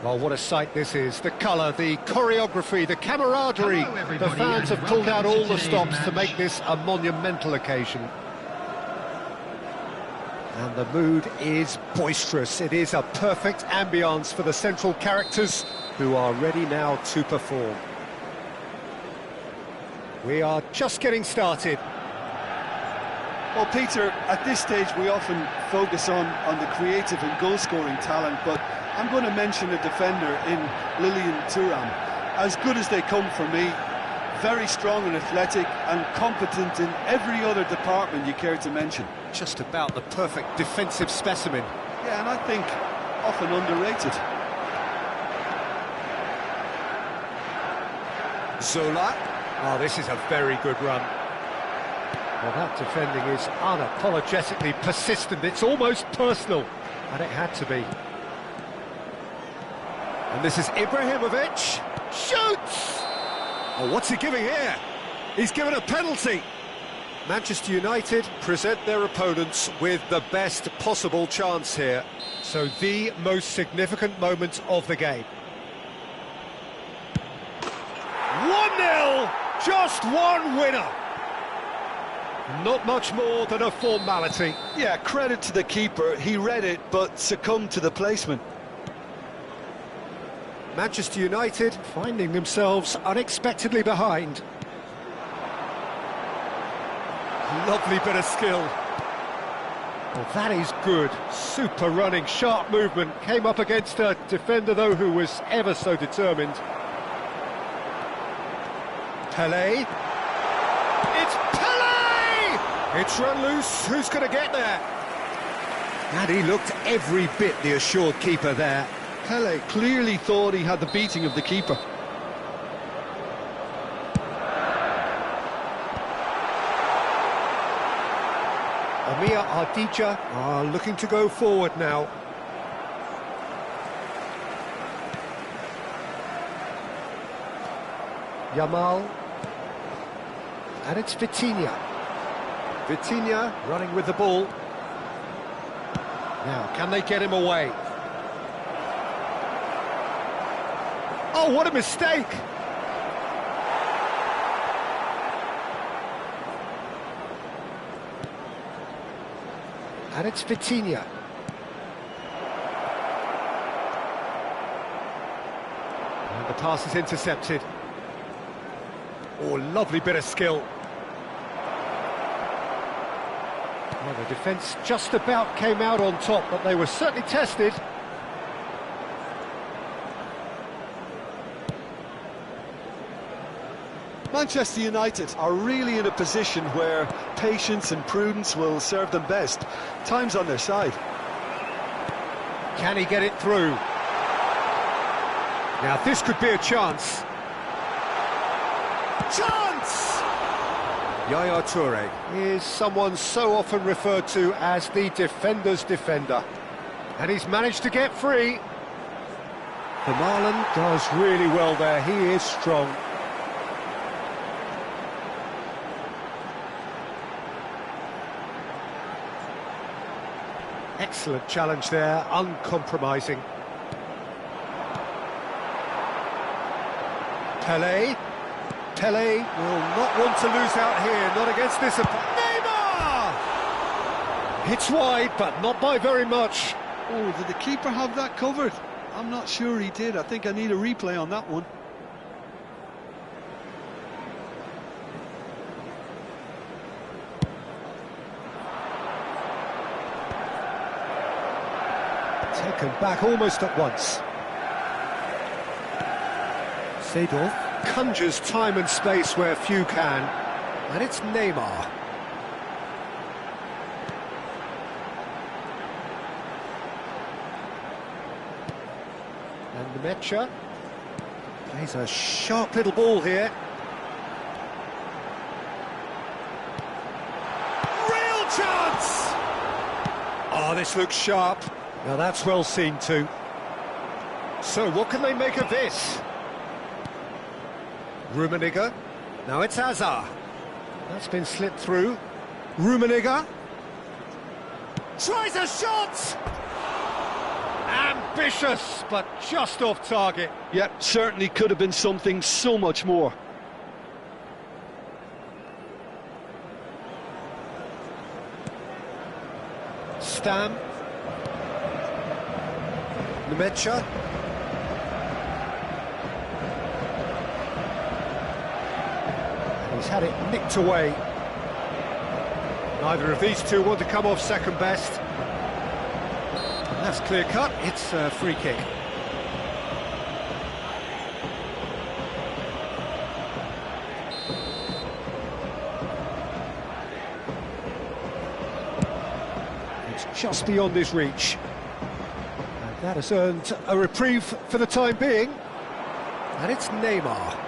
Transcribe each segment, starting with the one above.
Well, what a sight this is. The colour, the choreography, the camaraderie. The fans have pulled out all the stops to make this a monumental occasion. And the mood is boisterous. It is a perfect ambience for the central characters who are ready now to perform. We are just getting started. Well, Peter, at this stage we often focus on the creative and goal-scoring talent, but I'm going to mention a defender in Lilian Thuram. As good as they come for me, very strong and athletic and competent in every other department you care to mention. Just about the perfect defensive specimen. Yeah, and I think often underrated. Zola. Oh, this is a very good run. Well, that defending is unapologetically persistent. It's almost personal, and it had to be. And this is Ibrahimovic. Shoots! Oh, what's he giving here? He's given a penalty. Manchester United present their opponents with the best possible chance here. So the most significant moment of the game. 1-0! Just one winner! Not much more than a formality. Yeah, credit to the keeper. He read it, but succumbed to the placement. Manchester United finding themselves unexpectedly behind. Lovely bit of skill. Well, that is good. Super running, sharp movement. Came up against a defender, though, who was ever so determined. Pelé. It's Pelé! It's run loose. Who's going to get there? And he looked every bit the assured keeper there. Pelé clearly thought he had the beating of the keeper. Amir Ardija are looking to go forward now. Yamal. And it's Vitinha. Vitinha running with the ball. Now, can they get him away? Oh, what a mistake! And it's Vitinha. And the pass is intercepted. Oh, lovely bit of skill. Well, the defence just about came out on top, but they were certainly tested. Manchester United are really in a position where patience and prudence will serve them best. Time's on their side. Can he get it through? Now this could be a chance. Chance! Yaya Toure is someone so often referred to as the defender's defender. And he's managed to get free. Vermaelen does really well there, he is strong. Excellent challenge there, uncompromising. Pelé will not want to lose out here, not against this opponent. Neymar! Hits wide, but not by very much. Oh, did the keeper have that covered? I'm not sure he did. I think I need a replay on that one. Taken back almost at once. Seedorf conjures time and space where few can, and it's Neymar. And Nemecha plays a sharp little ball here. Real chance! Oh, this looks sharp. Now that's well seen too. So what can they make of this? Rummenigge. Now it's Hazard. That's been slipped through. Rummenigge. Tries a shot! Ambitious, but just off target. Yep, certainly could have been something so much more. Stam. Nemecha. He's had it nicked away. Neither of these two want to come off second best. And that's clear cut, it's a free kick. It's just beyond his reach. And that has earned a reprieve for the time being. And it's Neymar.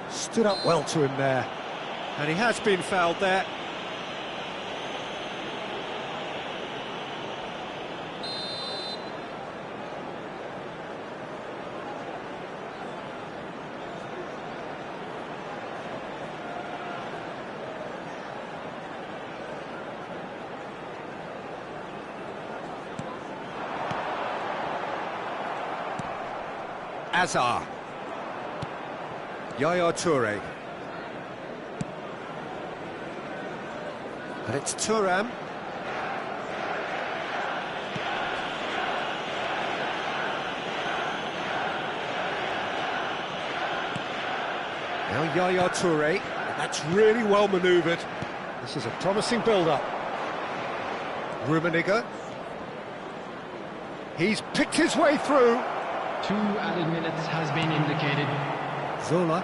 Stood up well to him there, and he has been fouled there. Hazard. Yaya Toure. And it's Thuram. Now Yaya Toure. That's really well manoeuvred. This is a promising build-up. Rummenigge. He's picked his way through. 2 added minutes has been indicated. Zola.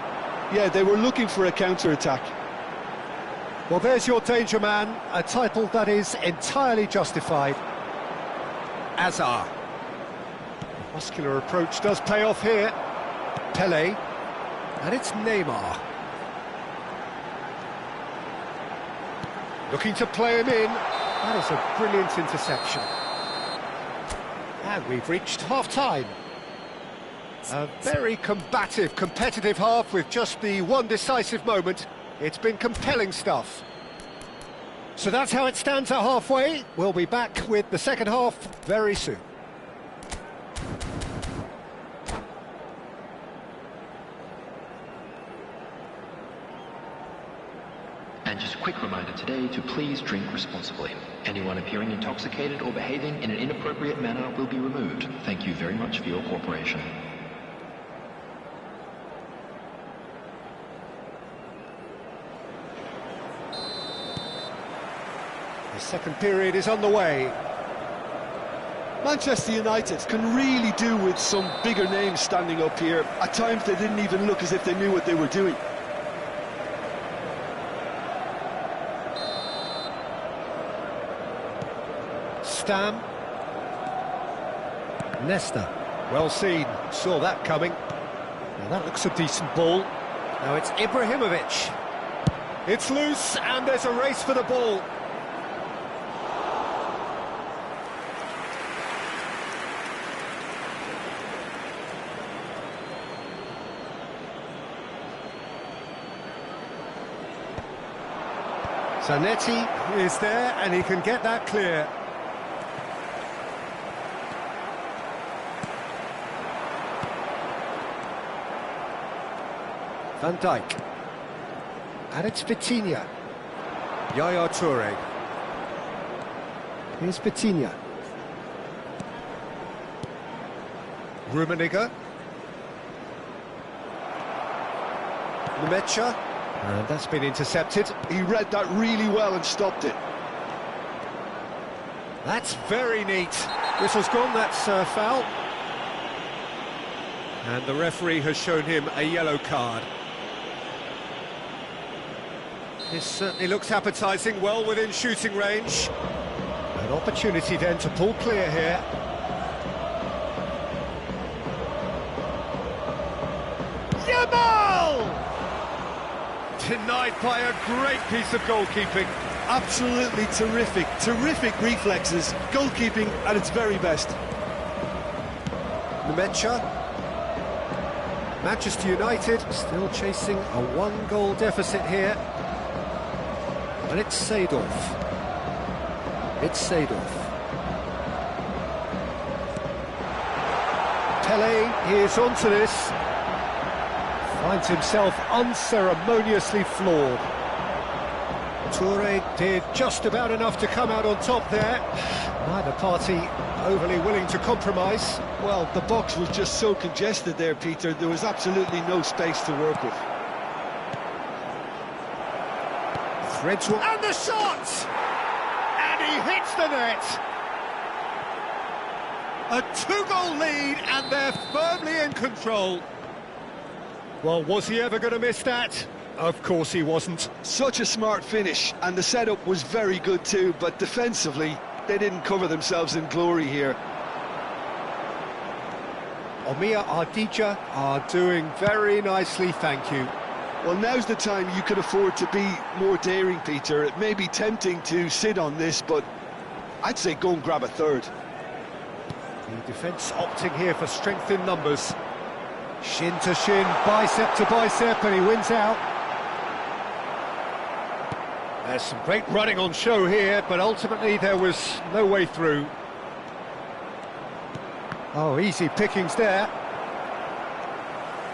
Yeah, they were looking for a counter-attack. Well, there's your danger man, a title that is entirely justified. Hazard. The muscular approach does pay off here. Pelé. And it's Neymar. Looking to play him in. That is a brilliant interception. And we've reached half-time. A very combative, competitive half with just the one decisive moment. It's been compelling stuff. So that's how it stands at halfway. We'll be back with the second half very soon. And just a quick reminder today to please drink responsibly. Anyone appearing intoxicated or behaving in an inappropriate manner will be removed. Thank you very much for your cooperation. The second period is on the way. Manchester United can really do with some bigger names standing up here. At times they didn't even look as if they knew what they were doing. Stam. Nesta. Well seen. Saw that coming. Now that looks a decent ball. Now it's Ibrahimovic. It's loose and there's a race for the ball. Zanetti is there, and he can get that clear. Van Dijk. And it's Vitinha. Yaya Toure. Here's Vitinha. Rummenigge. Nemecha. And that's been intercepted. He read that really well and stopped it. That's very neat. Whistle's gone, that's foul. And the referee has shown him a yellow card. This certainly looks appetising, well within shooting range. An opportunity then to pull clear here. Yamal! Denied by a great piece of goalkeeping. Absolutely terrific, terrific reflexes. Goalkeeping at its very best. Nemecha. Manchester United still chasing a one-goal deficit here. And it's Seedorf. It's Seedorf. Pele is onto this. Finds himself unceremoniously floored. Toure did just about enough to come out on top there. Neither party overly willing to compromise. Well, the box was just so congested there, Peter. There was absolutely no space to work with. Threads one. And the shot! And he hits the net! A two-goal lead, and they're firmly in control. Well, was he ever going to miss that? Of course he wasn't. Such a smart finish, and the setup was very good too, but defensively, they didn't cover themselves in glory here. Omiya Ardija are doing very nicely, thank you. Well, now's the time you could afford to be more daring, Peter. It may be tempting to sit on this, but I'd say go and grab a third. The defence opting here for strength in numbers. Shin to shin, bicep to bicep, and he wins out. There's some great running on show here, but ultimately there was no way through. Oh, easy pickings there.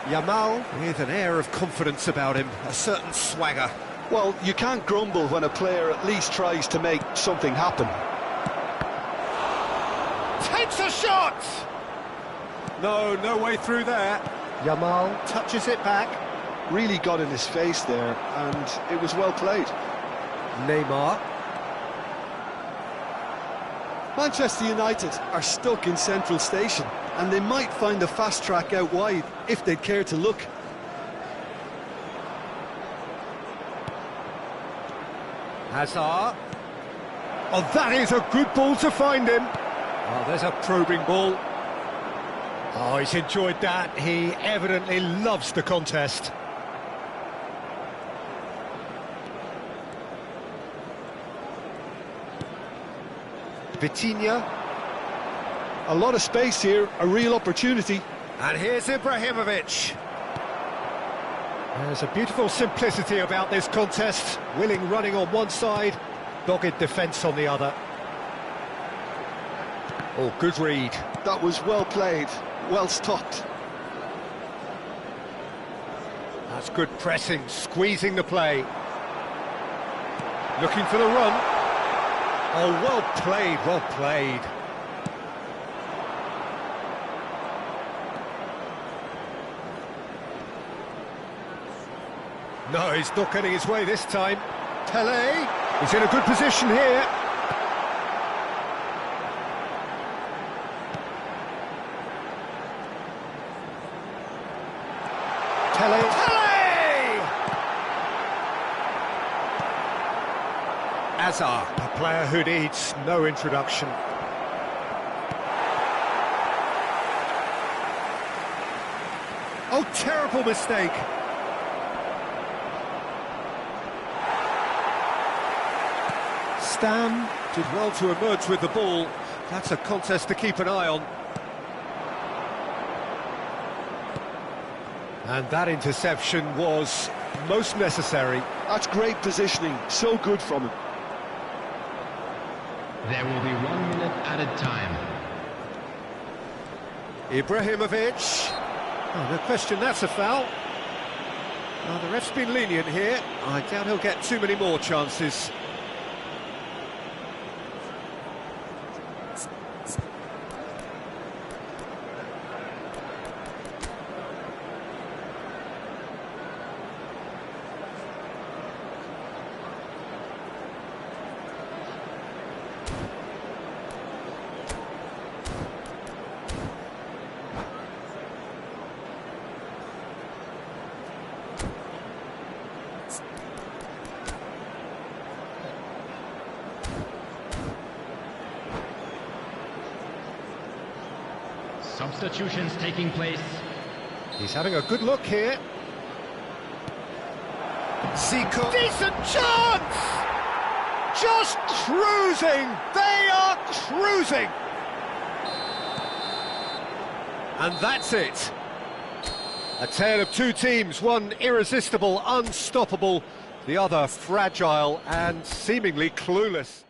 Yamal with an air of confidence about him, a certain swagger. Well, you can't grumble when a player at least tries to make something happen. Takes a shot! No way through there. Yamal touches it back. Really got in his face there, and it was well played. Neymar. Manchester United are stuck in Central Station, and they might find a fast track out wide if they'd care to look. Hazard. Oh, that is a good ball to find him. Oh, there's a probing ball. Oh, he's enjoyed that. He evidently loves the contest. Vitinha. A lot of space here, a real opportunity. And here's Ibrahimovic. There's a beautiful simplicity about this contest. Willing running on one side, dogged defence on the other. Oh, good read. That was well played, well stopped. That's good pressing, squeezing the play. Looking for the run. Oh, well played, well played. No, he's not getting his way this time. Pele, he's in a good position here. Pele! Hazard, a player who needs no introduction. Oh, terrible mistake. Stam did well to emerge with the ball. That's a contest to keep an eye on. And that interception was most necessary. That's great positioning, so good from him. There will be 1 minute added time. Ibrahimovic. Oh, no question, that's a foul. Oh, the ref's been lenient here. I doubt he'll get too many more chances. Substitutions taking place. He's having a good look here. Zico. Decent chance! Just cruising! They are cruising! And that's it. A tale of two teams, one irresistible, unstoppable, the other fragile and seemingly clueless.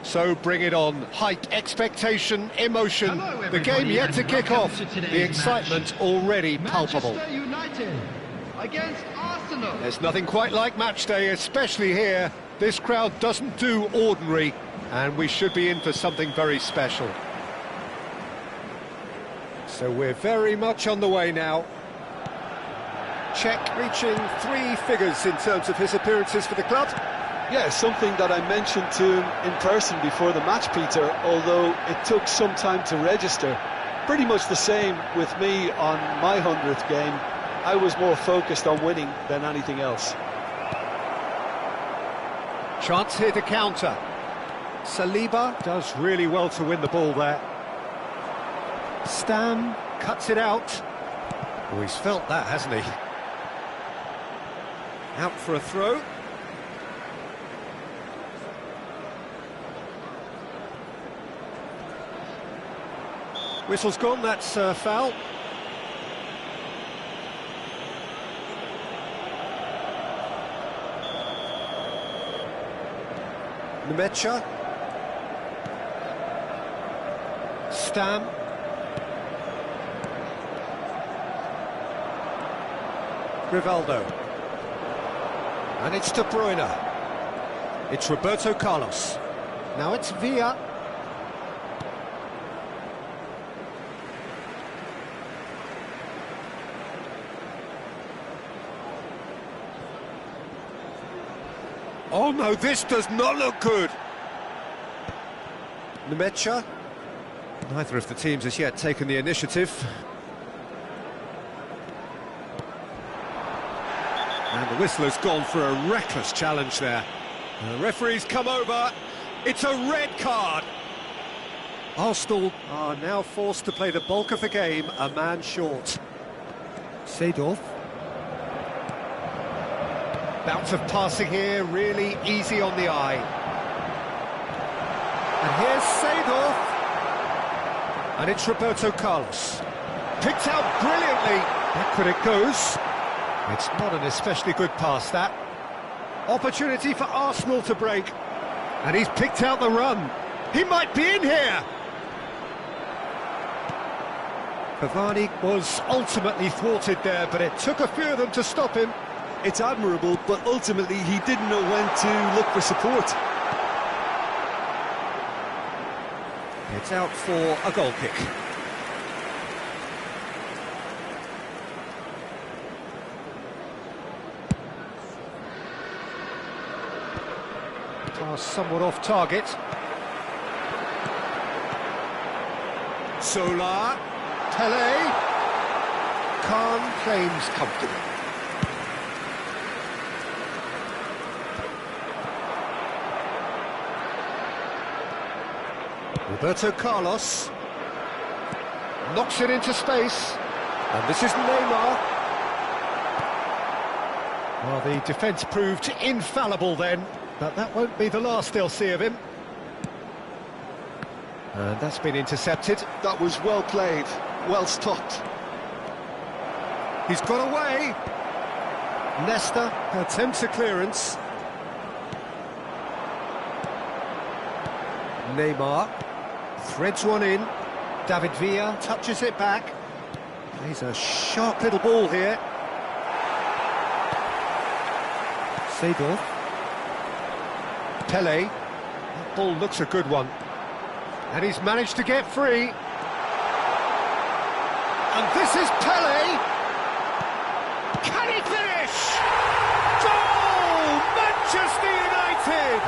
So bring it on. Hype, expectation, emotion. Hello, the game yet to kick off. to The excitement match. already palpable. Manchester United against Arsenal. There's nothing quite like match day, especially here. This crowd doesn't do ordinary, and we should be in for something very special. So we're very much on the way now. Czech reaching 3 figures in terms of his appearances for the club. Yeah, something that I mentioned to him in person before the match, Peter, although it took some time to register. Pretty much the same with me on my 100th game. I was more focused on winning than anything else. Chance here to counter. Saliba does really well to win the ball there. Stam cuts it out. Oh, he's felt that, hasn't he? Out for a throw. Whistle's gone, that's foul. Nemecha. Stam. Rivaldo. And it's De Bruyne. It's Roberto Carlos. Now it's Villa. Oh no, this does not look good. Nemecha. Neither of the teams has yet taken the initiative. And the whistler's gone for a reckless challenge there. The referee's come over. It's a red card. Arsenal are now forced to play the bulk of the game a man short. Seedorf. Bounce of passing here, really easy on the eye. And here's Seedorf. And it's Roberto Carlos. Picked out brilliantly. Backward it goes. It's not an especially good pass, that. Opportunity for Arsenal to break. And he's picked out the run. He might be in here. Cavani was ultimately thwarted there, but it took a few of them to stop him. It's admirable, but ultimately he didn't know when to look for support. It's out for a goal kick. Pass somewhat off target. Solar, Pele. Khan claims comfortably. Roberto Carlos knocks it into space, and this is Neymar. Well, the defence proved infallible then, but that won't be the last they'll see of him. And that's been intercepted. That was well played, well stopped. He's got away. Nesta attempts a clearance. Neymar threads one in. David Villa touches it back. Plays a sharp little ball here. Seedorf. Pele. That ball looks a good one. And he's managed to get free. And this is Pele. Can he finish? Goal! Manchester United!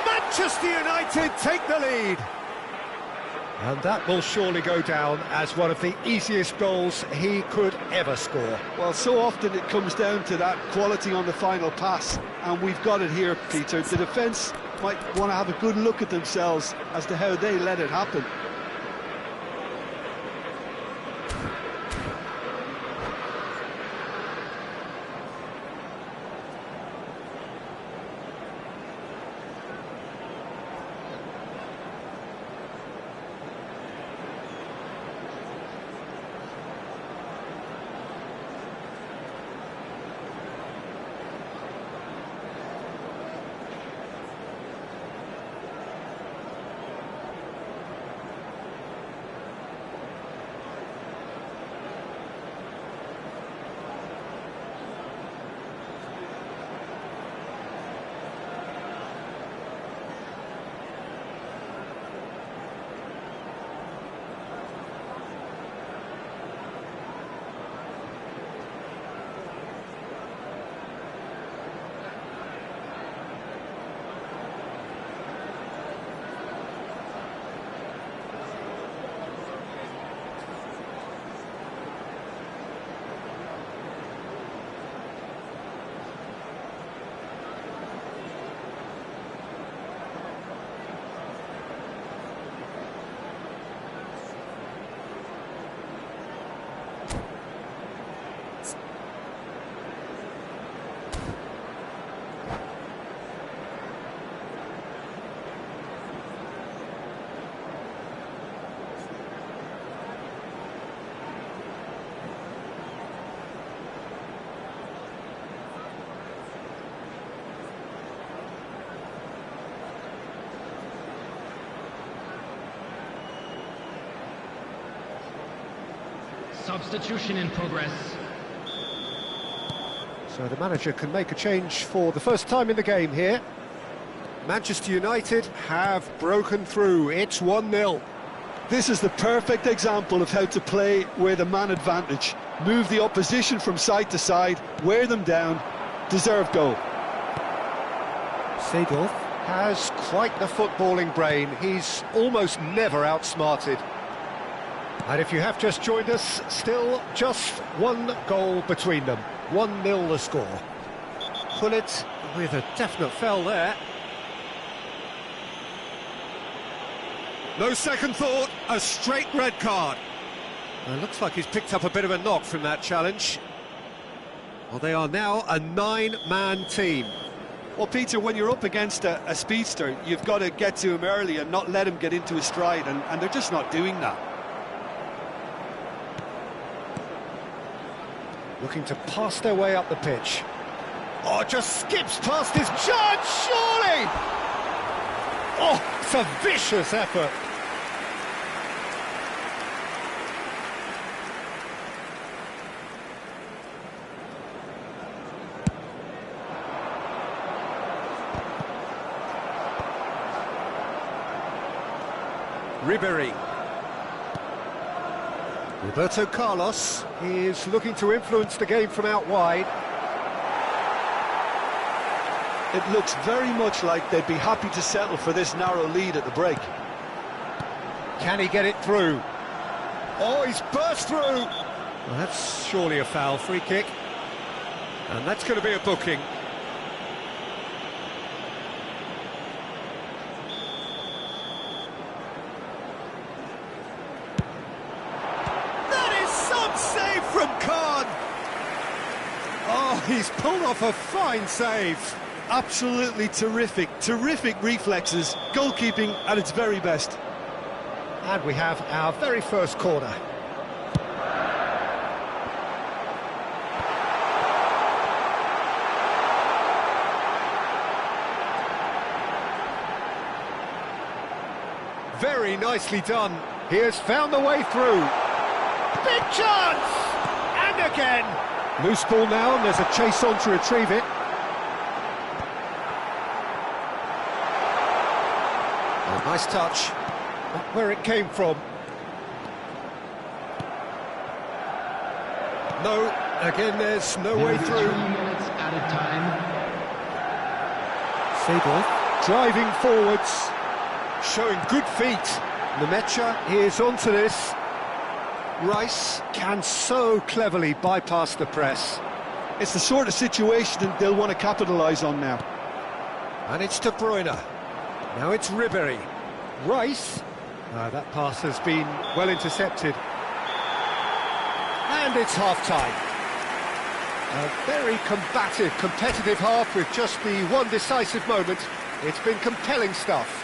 Manchester United take the lead. And that will surely go down as one of the easiest goals he could ever score. Well, so often it comes down to that quality on the final pass, and we've got it here, Peter. The defence might want to have a good look at themselves as to how they let it happen. Substitution in progress. So the manager can make a change for the first time in the game here. Manchester United have broken through. It's 1-0. This is the perfect example of how to play with a man advantage. Move the opposition from side to side, wear them down, deserve goal. Seedorf has quite the footballing brain. He's almost never outsmarted. And if you have just joined us, still just one goal between them. 1-0 the score. Pullet with a definite foul there. No second thought, a straight red card. It looks like he's picked up a bit of a knock from that challenge. Well, they are now a 9-man team. Well, Peter, when you're up against a speedster, you've got to get to him early and not let him get into his stride, and they're just not doing that. Looking to pass their way up the pitch. Oh, just skips past his charge, surely! Oh, it's a vicious effort. Ribery. Roberto Carlos is looking to influence the game from out wide. It looks very much like they'd be happy to settle for this narrow lead at the break. Can he get it through? Oh, he's burst through! Well, that's surely a foul, free kick. And that's going to be a booking. Save from Khan. Oh, he's pulled off a fine save. Absolutely terrific reflexes, goalkeeping at its very best. And we have our very first corner. Very nicely done. He has found the way through. Big chance! And again! Loose ball now, and there's a chase on to retrieve it. Oh, nice touch. Not where it came from. No, again there's no way through. 3 minutes added time. Seedorf driving forwards, showing good feet. Nemecha is onto this. Rice can so cleverly bypass the press. It's the sort of situation they'll want to capitalise on now. And it's De Bruyne. Now it's Ribery. Rice. That pass has been well intercepted. And it's half-time. A very combative, competitive half with just the one decisive moment. It's been compelling stuff.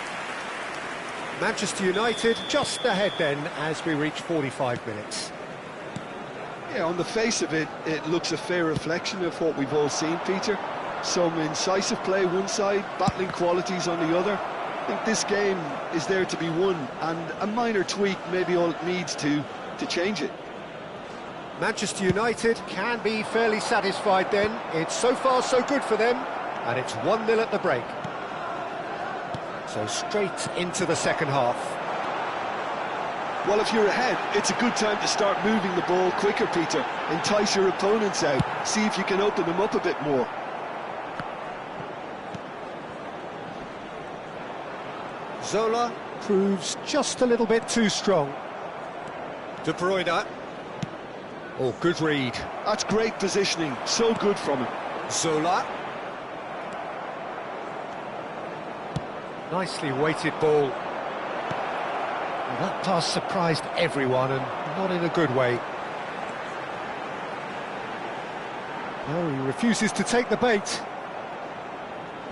Manchester United just ahead then as we reach 45 minutes. Yeah, on the face of it, it looks a fair reflection of what we've all seen, Peter. Some incisive play one side, battling qualities on the other. I think this game is there to be won, and a minor tweak may be all it needs to change it. Manchester United can be fairly satisfied then. It's so far so good for them, and it's 1-0 at the break. So straight into the second half. Well, if you're ahead, it's a good time to start moving the ball quicker, Peter. Entice your opponents out. See if you can open them up a bit more. Zola proves just a little bit too strong. De Bruyne. Oh, good read. That's great positioning. So good from him. Zola. Nicely weighted ball. Well, that pass surprised everyone, and not in a good way. No, he refuses to take the bait.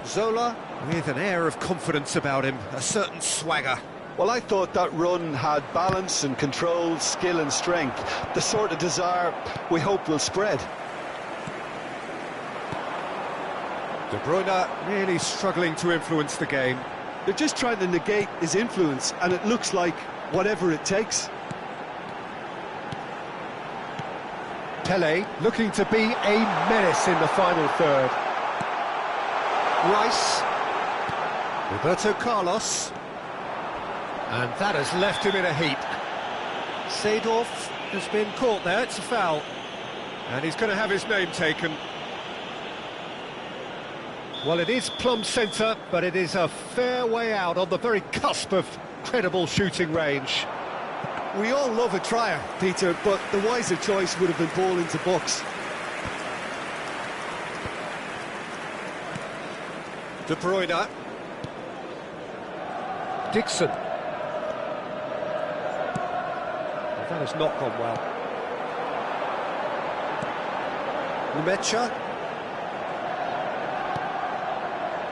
Zola with an air of confidence about him, a certain swagger. Well, I thought that run had balance and control, skill and strength. The sort of desire we hope will spread. De Bruyne really struggling to influence the game. They're just trying to negate his influence, and it looks like whatever it takes. Pele looking to be a menace in the final third. Rice. Roberto Carlos. And that has left him in a heap. Seedorf has been caught there, it's a foul. And he's going to have his name taken. Well, it is plumb centre, but it is a fair way out on the very cusp of credible shooting range. We all love a trier, Peter, but the wiser choice would have been ball into box. De Bruyne. Dixon. That has not gone well. Lemecha.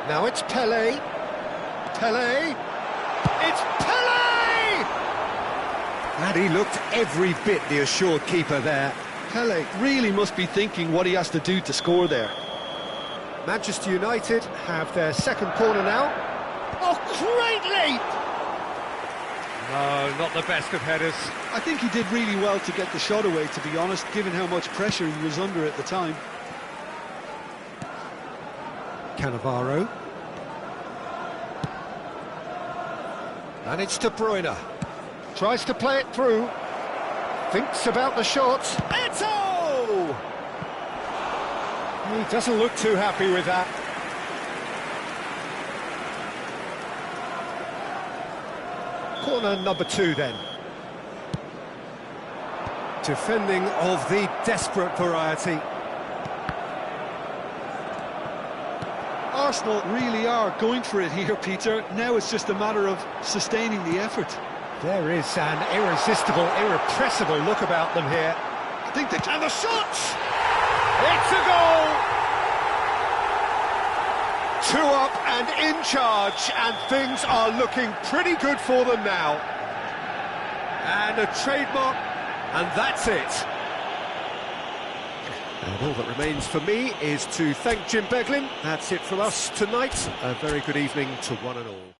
Now it's Pele. Pele. It's Pele! And he looked every bit the assured keeper there. Pele really must be thinking what he has to do to score there. Manchester United have their second corner now. Oh, great leap! No, not the best of headers. I think he did really well to get the shot away, to be honest, given how much pressure he was under at the time. Cannavaro. And it's De Bruyne. Tries to play it through. Thinks about the shot. Eto'o! He doesn't look too happy with that. Corner number 2 then. Defending of the desperate variety. Arsenal really are going for it here, Peter. Now it's just a matter of sustaining the effort. There is an irresistible, irrepressible look about them here. I think they... And the shot! It's a goal! 2 up and in charge, and things are looking pretty good for them now. And a trademark, and that's it. And all that remains for me is to thank Jim Beglin. That's it from us tonight. A very good evening to one and all.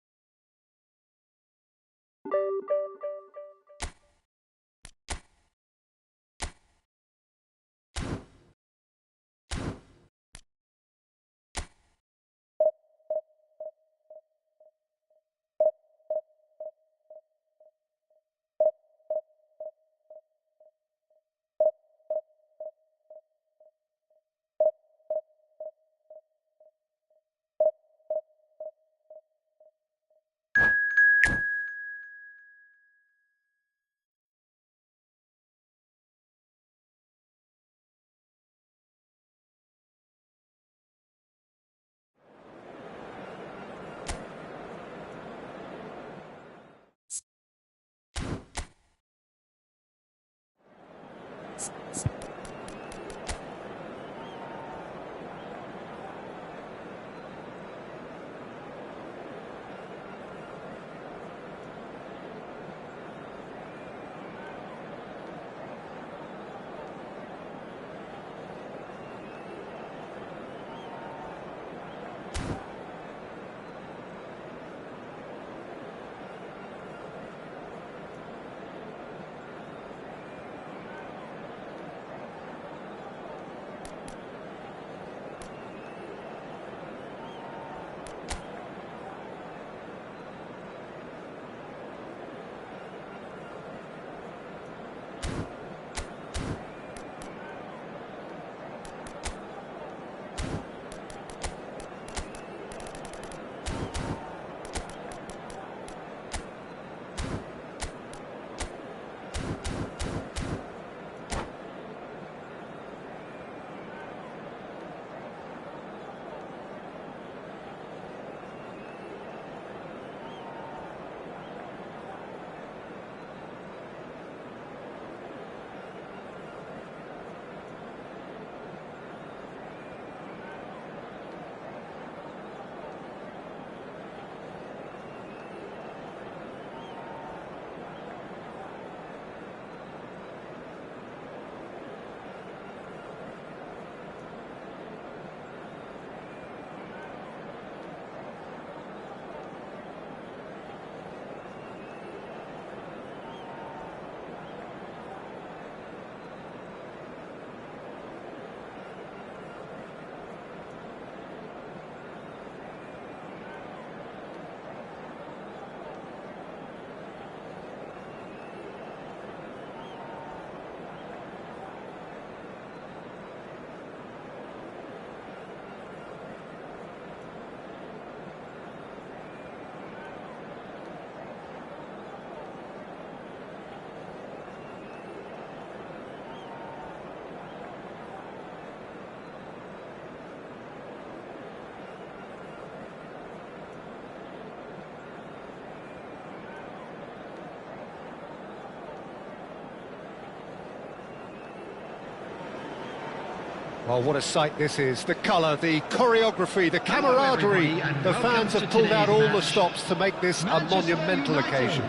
Well, what a sight this is. The colour, the choreography, the camaraderie. The fans have pulled out all the stops to make this a monumental occasion.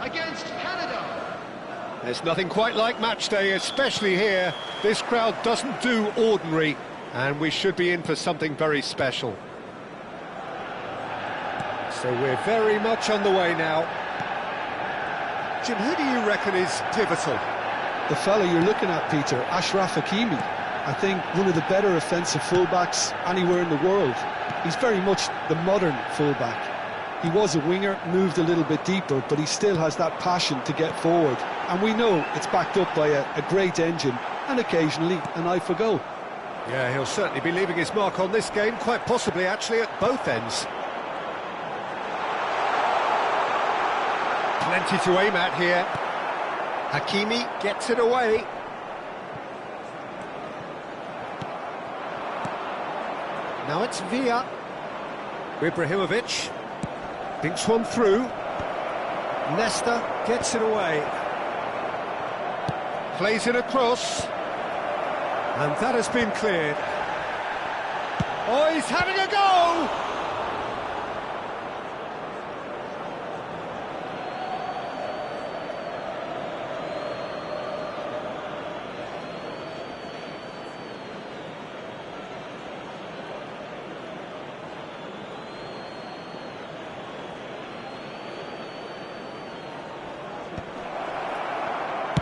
Against Canada. There's nothing quite like match day, especially here. This crowd doesn't do ordinary, and we should be in for something very special. So we're very much on the way now. Jim, who do you reckon is pivotal? The fella you're looking at, Peter, Achraf Hakimi. I think one of the better offensive fullbacks anywhere in the world. He's very much the modern fullback. He was a winger, moved a little bit deeper, but he still has that passion to get forward. And we know it's backed up by a great engine and occasionally an eye for goal. Yeah, he'll certainly be leaving his mark on this game, quite possibly actually at both ends. Plenty to aim at here. Hakimi gets it away. Now it's Villa. Ibrahimovic dinks one through. Nesta gets it away. Plays it across. And that has been cleared. Oh, he's having a go!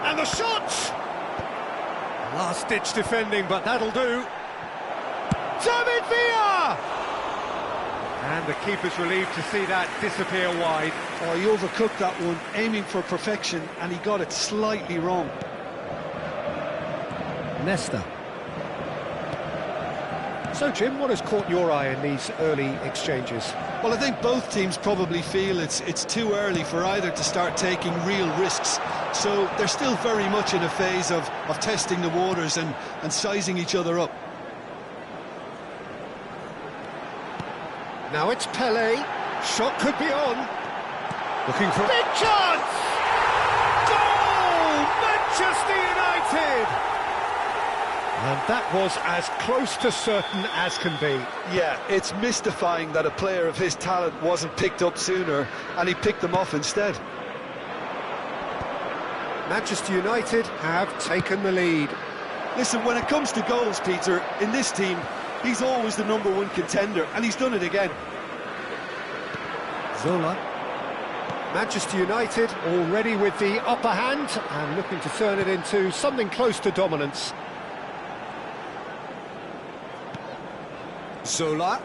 And the shot! Last-ditch defending, but that'll do. David Villa! And the keeper's relieved to see that disappear wide. Oh, he overcooked that one, aiming for perfection, and he got it slightly wrong. Nesta. So, Jim, what has caught your eye in these early exchanges? Well, I think both teams probably feel it's too early for either to start taking real risks. So they're still very much in a phase of testing the waters and sizing each other up. Now it's Pele. Shot could be on. Looking for a big chance! Goal! Manchester United! And that was as close to certain as can be. Yeah, it's mystifying that a player of his talent wasn't picked up sooner, and he picked them off instead. Manchester United have taken the lead. Listen, when it comes to goals, Peter, in this team, he's always the #1 contender, and he's done it again. Zola. Manchester United already with the upper hand and looking to turn it into something close to dominance. Zola.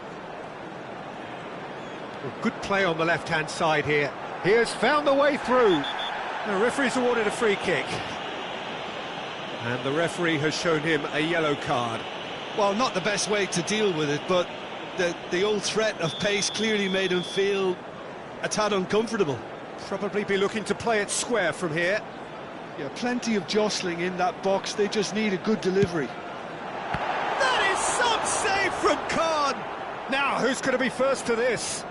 Good play on the left-hand side here. He has found the way through. The referee's awarded a free kick. And the referee has shown him a yellow card. Well, not the best way to deal with it, but the old threat of pace clearly made him feel a tad uncomfortable. Probably be looking to play it square from here. Yeah, plenty of jostling in that box. They just need a good delivery. That is some save from Khan. Now, who's going to be first to this?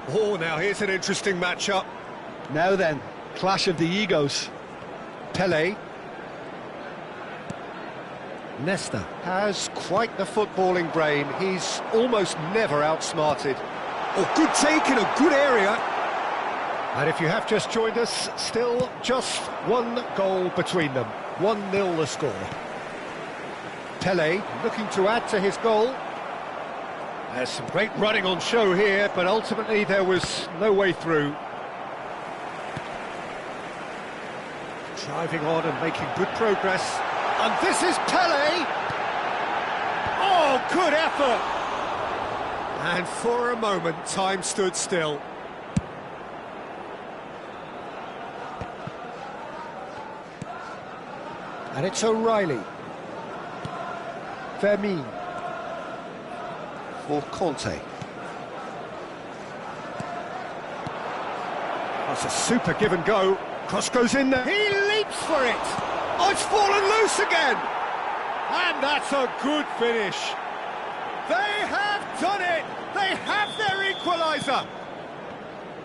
Oh, now here's an interesting matchup. Now then, clash of the egos. Pele. Nesta has quite the footballing brain. He's almost never outsmarted. Oh, good take in a good area. And if you have just joined us, still just one goal between them. 1-0 the score. Pele looking to add to his goal. There's some great running on show here, but ultimately there was no way through. Driving on and making good progress. And this is Pele! Oh, good effort! And for a moment, time stood still. And it's O'Reilly. Fermin. For Conte. That's a super give and go. Cross goes in there. He leaps for it. Oh, it's fallen loose again. And that's a good finish. They have done it. They have their equaliser.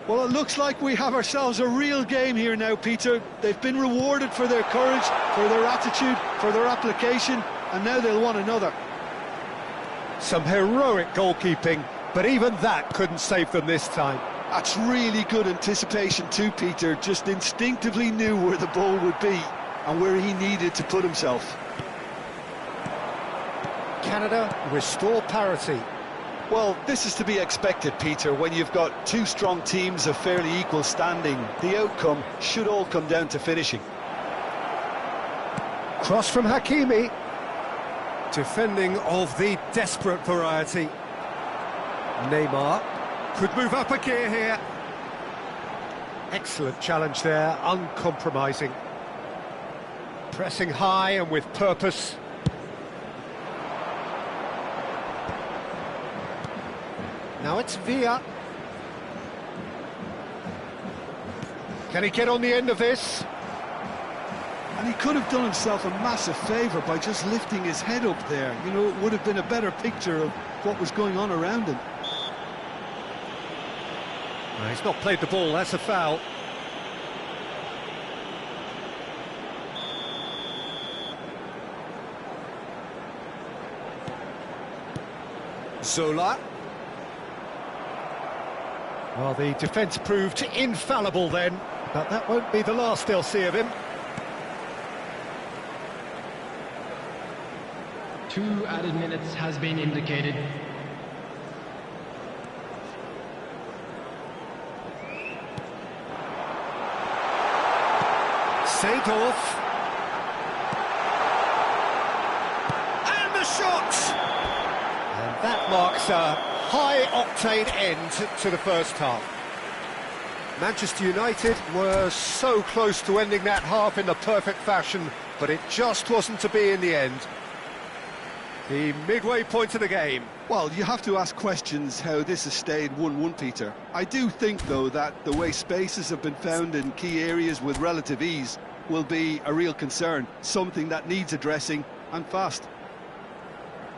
Well, it looks like we have ourselves a real game here now, Peter. They've been rewarded for their courage, for their attitude, for their application, and now they'll want another. Some heroic goalkeeping, but even that couldn't save them this time. That's really good anticipation too, Peter. Just instinctively knew where the ball would be and where he needed to put himself. Canada restore parity. Well, this is to be expected, Peter. When you've got two strong teams of fairly equal standing, the outcome should all come down to finishing. Cross from Hakimi. Defending of the desperate variety. Neymar could move up a gear here. Excellent challenge there, uncompromising. Pressing high and with purpose. Now it's Villa. Can he get on the end of this? And he could have done himself a massive favour by just lifting his head up there. You know, it would have been a better picture of what was going on around him. No, he's not played the ball, that's a foul. Zola. Well, the defence proved infallible then, but that won't be the last they'll see of him. 2 added minutes has been indicated. Seedorf. And the shot! And that marks a high-octane end to the first half. Manchester United were so close to ending that half in the perfect fashion, but it just wasn't to be in the end. The midway point of the game. Well, you have to ask questions how this has stayed 1-1, Peter. I do think, though, that the way spaces have been found in key areas with relative ease will be a real concern, something that needs addressing, and fast.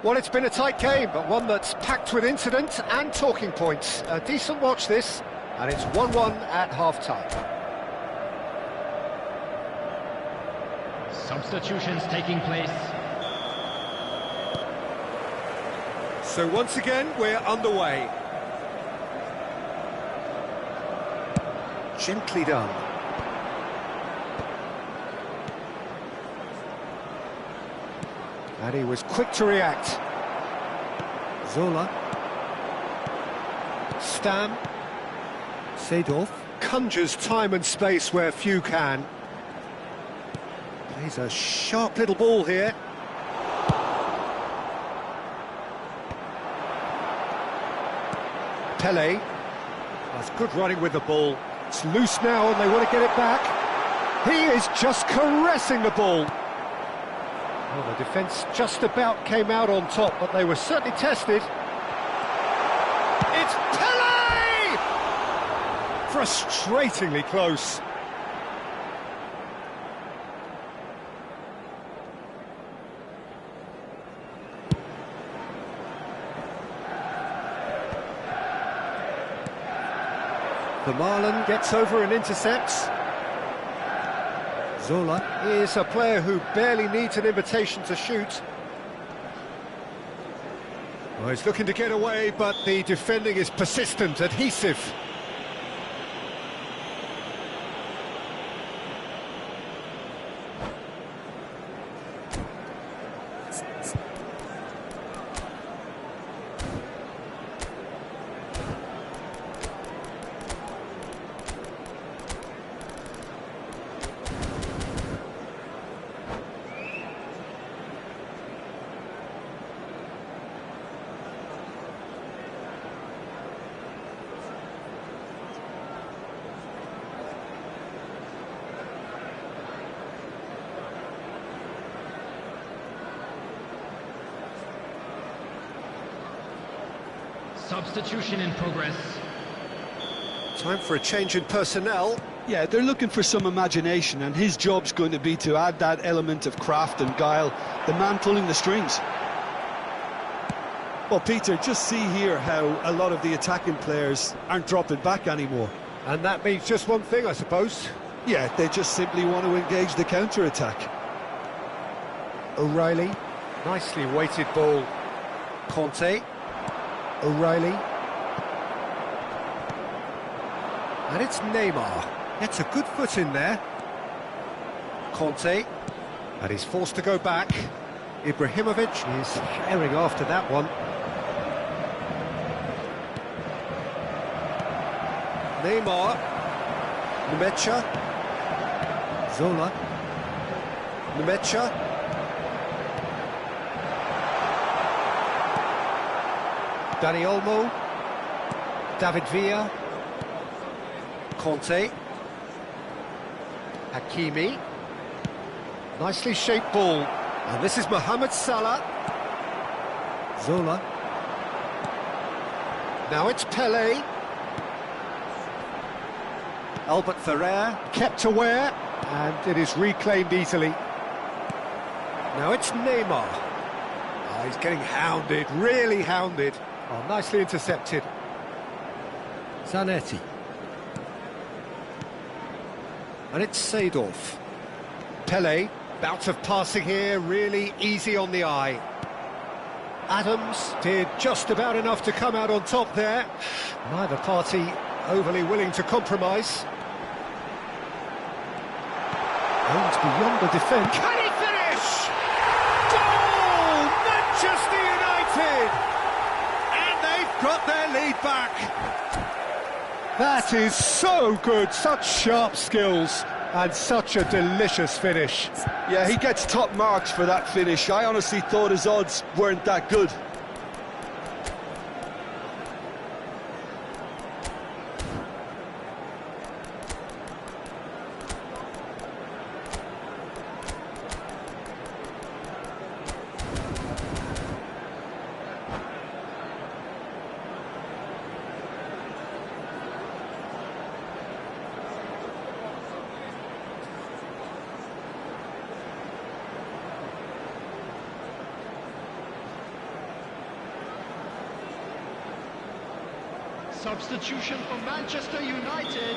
Well, it's been a tight game, but one that's packed with incident and talking points. A decent watch this, and it's 1-1 at half-time. Substitutions taking place. So once again, we're underway. Gently done. And he was quick to react. Zola. Stam. Seedorf. Conjures time and space where few can. Plays a sharp little ball here. Pele. That's good running with the ball. It's loose now and they want to get it back. He is just caressing the ball. Well, the defence just about came out on top, but they were certainly tested. It's Pele! Frustratingly close. The Marlin gets over and intercepts. Zola is a player who barely needs an invitation to shoot. Well, he's looking to get away, but the defending is persistent, adhesive. Substitution in progress. Time for a change in personnel. Yeah, they're looking for some imagination, and his job's going to be to add that element of craft and guile, the man pulling the strings. Well, Peter, just see here how a lot of the attacking players aren't dropping back anymore. And that means just one thing, I suppose. Yeah, they just simply want to engage the counter-attack. O'Reilly, nicely weighted ball. Conte. O'Reilly. And it's Neymar. Gets a good foot in there. Conte. And he's forced to go back. Ibrahimovic is herring after that one. Neymar. Numecha. Zola. Numecha. Dani Olmo. David Villa. Conte. Hakimi. Nicely shaped ball. And this is Mohamed Salah. Zola. Now it's Pelé. Albert Ferrer kept aware, and it is reclaimed easily. Now it's Neymar. Oh, he's getting hounded, really hounded. Oh, nicely intercepted. Zanetti. And it's Seedorf. Pelé, bout of passing here, really easy on the eye. Adams did just about enough to come out on top there. Neither party overly willing to compromise. Aims beyond the defence. Can he finish? Goal! Manchester United! And they've got their lead back. That is so good, such sharp skills, and such a delicious finish. Yeah, he gets top marks for that finish. I honestly thought his odds weren't that good. Substitution for Manchester United.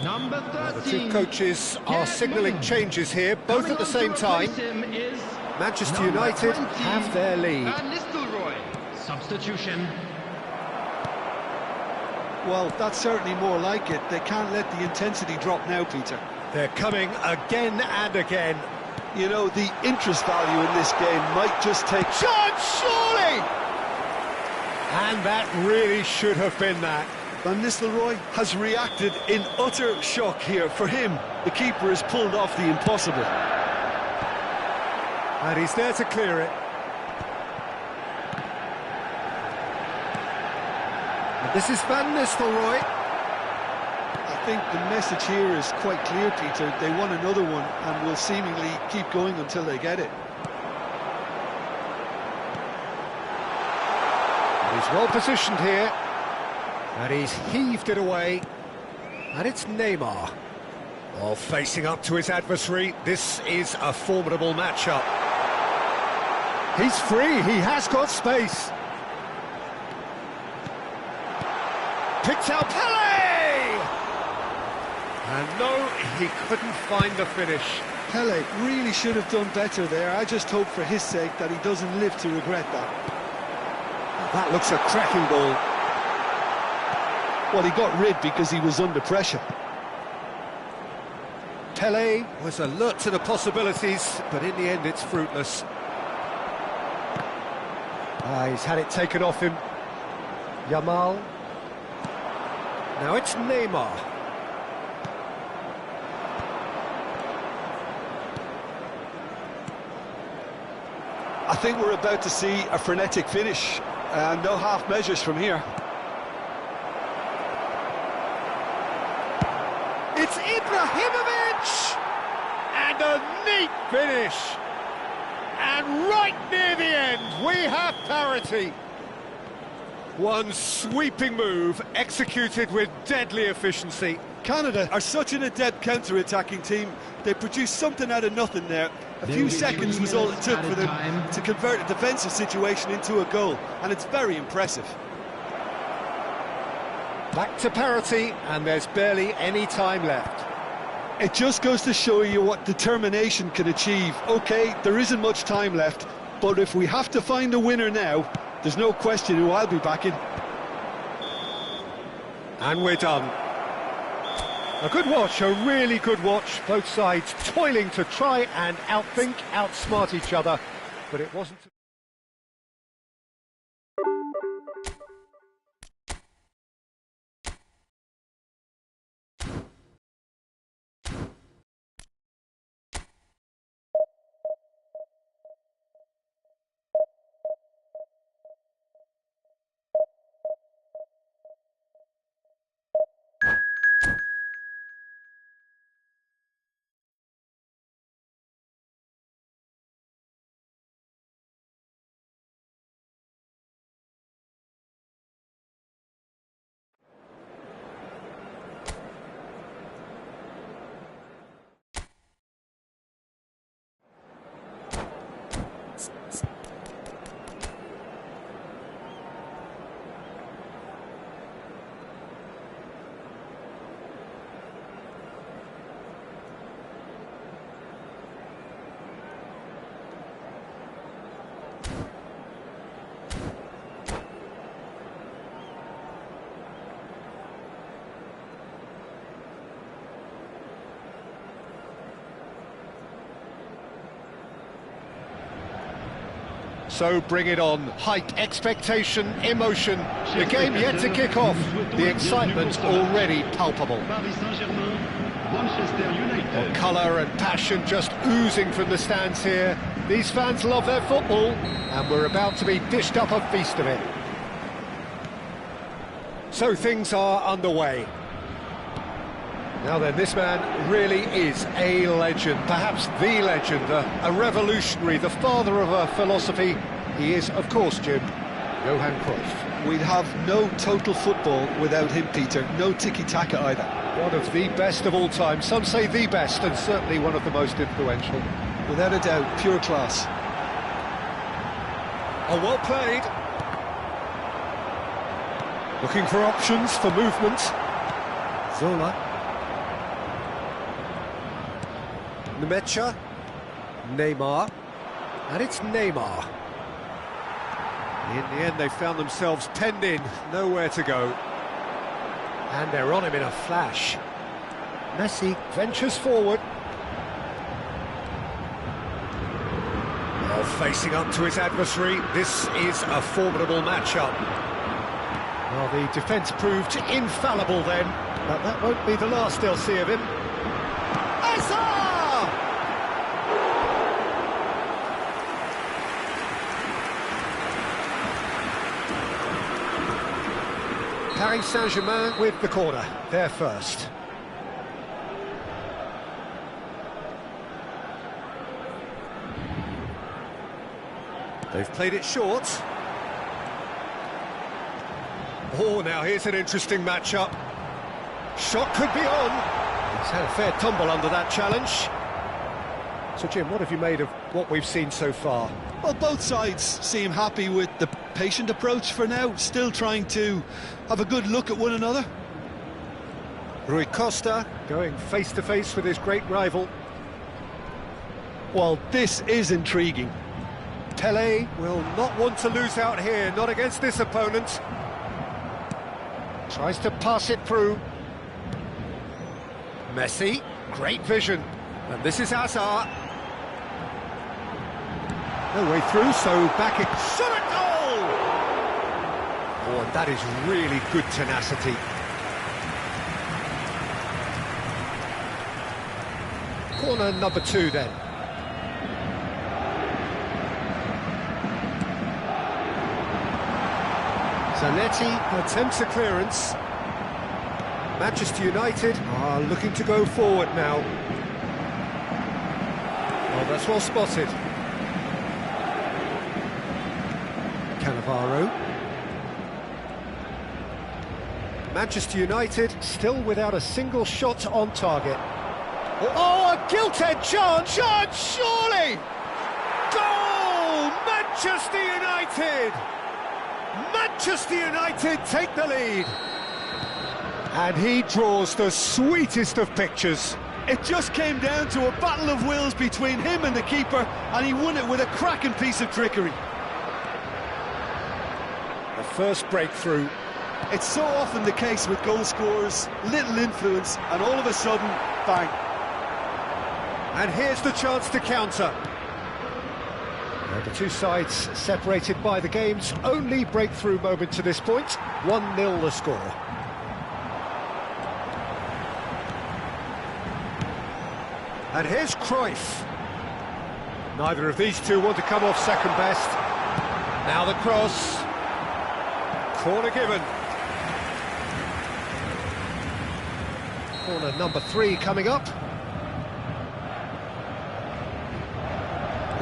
Number 13. The two coaches are signalling changes here, both at the same time. Manchester United have their lead. Van Nistelrooy. Substitution. Well, that's certainly more like it. They can't let the intensity drop now, Peter. They're coming again and again. You know, the interest value in this game might just take... Chance, surely! And that really should have been that. Van Nistelrooy has reacted in utter shock here. For him, the keeper has pulled off the impossible. And he's there to clear it. And this is Van Nistelrooy. I think the message here is quite clear, Peter. They want another one and will seemingly keep going until they get it. He's well positioned here, and he's heaved it away, and it's Neymar. Oh, facing up to his adversary, this is a formidable matchup. He's free, he has got space. Picked out Pelé! And no, he couldn't find the finish. Pelé really should have done better there. I just hope for his sake that he doesn't live to regret that. That looks a cracking ball. Well, he got rid because he was under pressure. Pelé was alert to the possibilities, but in the end it's fruitless. He's had it taken off him. Yamal. Now it's Neymar. I think we're about to see a frenetic finish. No half measures from here. It's Ibrahimovic! And a neat finish! And right near the end, we have parity. One sweeping move, executed with deadly efficiency. Canada are such an adept counter-attacking team. They produced something out of nothing there. A few seconds was all it took for them to convert a defensive situation into a goal, and it's very impressive. Back to parity, and there's barely any time left. It just goes to show you what determination can achieve. OK, there isn't much time left, but if we have to find a winner now, there's no question who I'll be backing. And we're done. A good watch, a really good watch. Both sides toiling to try and outthink, outsmart each other, but it wasn't... So bring it on. Hype, expectation, emotion. The game yet to kick off. The excitement already palpable. Colour and passion just oozing from the stands here. These fans love their football, and we're about to be dished up a feast of it. So things are underway. Now then, this man really is a legend, perhaps the legend, a revolutionary, the father of a philosophy. He is, of course, Jim, Johan Cruyff. We'd have no total football without him, Peter. No tiki-taka either. One of the best of all time. Some say the best, and certainly one of the most influential. Without a doubt, pure class. Oh, well played. Looking for options for movement. Zola. Nemecha, Neymar, and it's Neymar. In the end, they found themselves penned in, nowhere to go. And they're on him in a flash. Messi ventures forward. Well, facing up to his adversary, this is a formidable matchup. Well, the defence proved infallible then, but that won't be the last they'll see of him. Paris Saint-Germain with the corner, there first. They've played it short. Oh, now here's an interesting matchup. Shot could be on. He's had a fair tumble under that challenge. So, Jim, what have you made of what we've seen so far? Well, both sides seem happy with the patient approach for now, still trying to have a good look at one another. Rui Costa going face-to-face with his great rival. Well, this is intriguing. Pelé will not want to lose out here, not against this opponent. Tries to pass it through. Messi, great vision. And this is Hazard. No way through, so back it. Shot at goal! Oh, and that is really good tenacity. Corner number 2 then. Zanetti attempts a clearance. Manchester United are looking to go forward now. Well, that's well spotted. Cannavaro. Manchester United still without a single shot on target. Oh, a gilt-edged chance! Chance, surely! Goal! Manchester United! Manchester United take the lead. And he draws the sweetest of pictures. It just came down to a battle of wills between him and the keeper, and he won it with a cracking piece of trickery. The first breakthrough. It's so often the case with goal scorers, little influence, and all of a sudden, bang. And here's the chance to counter. The two sides separated by the game's only breakthrough moment to this point. 1-0 the score. And here's Cruyff. Neither of these two want to come off second best. Now the cross. Corner given. Corner number 3 coming up.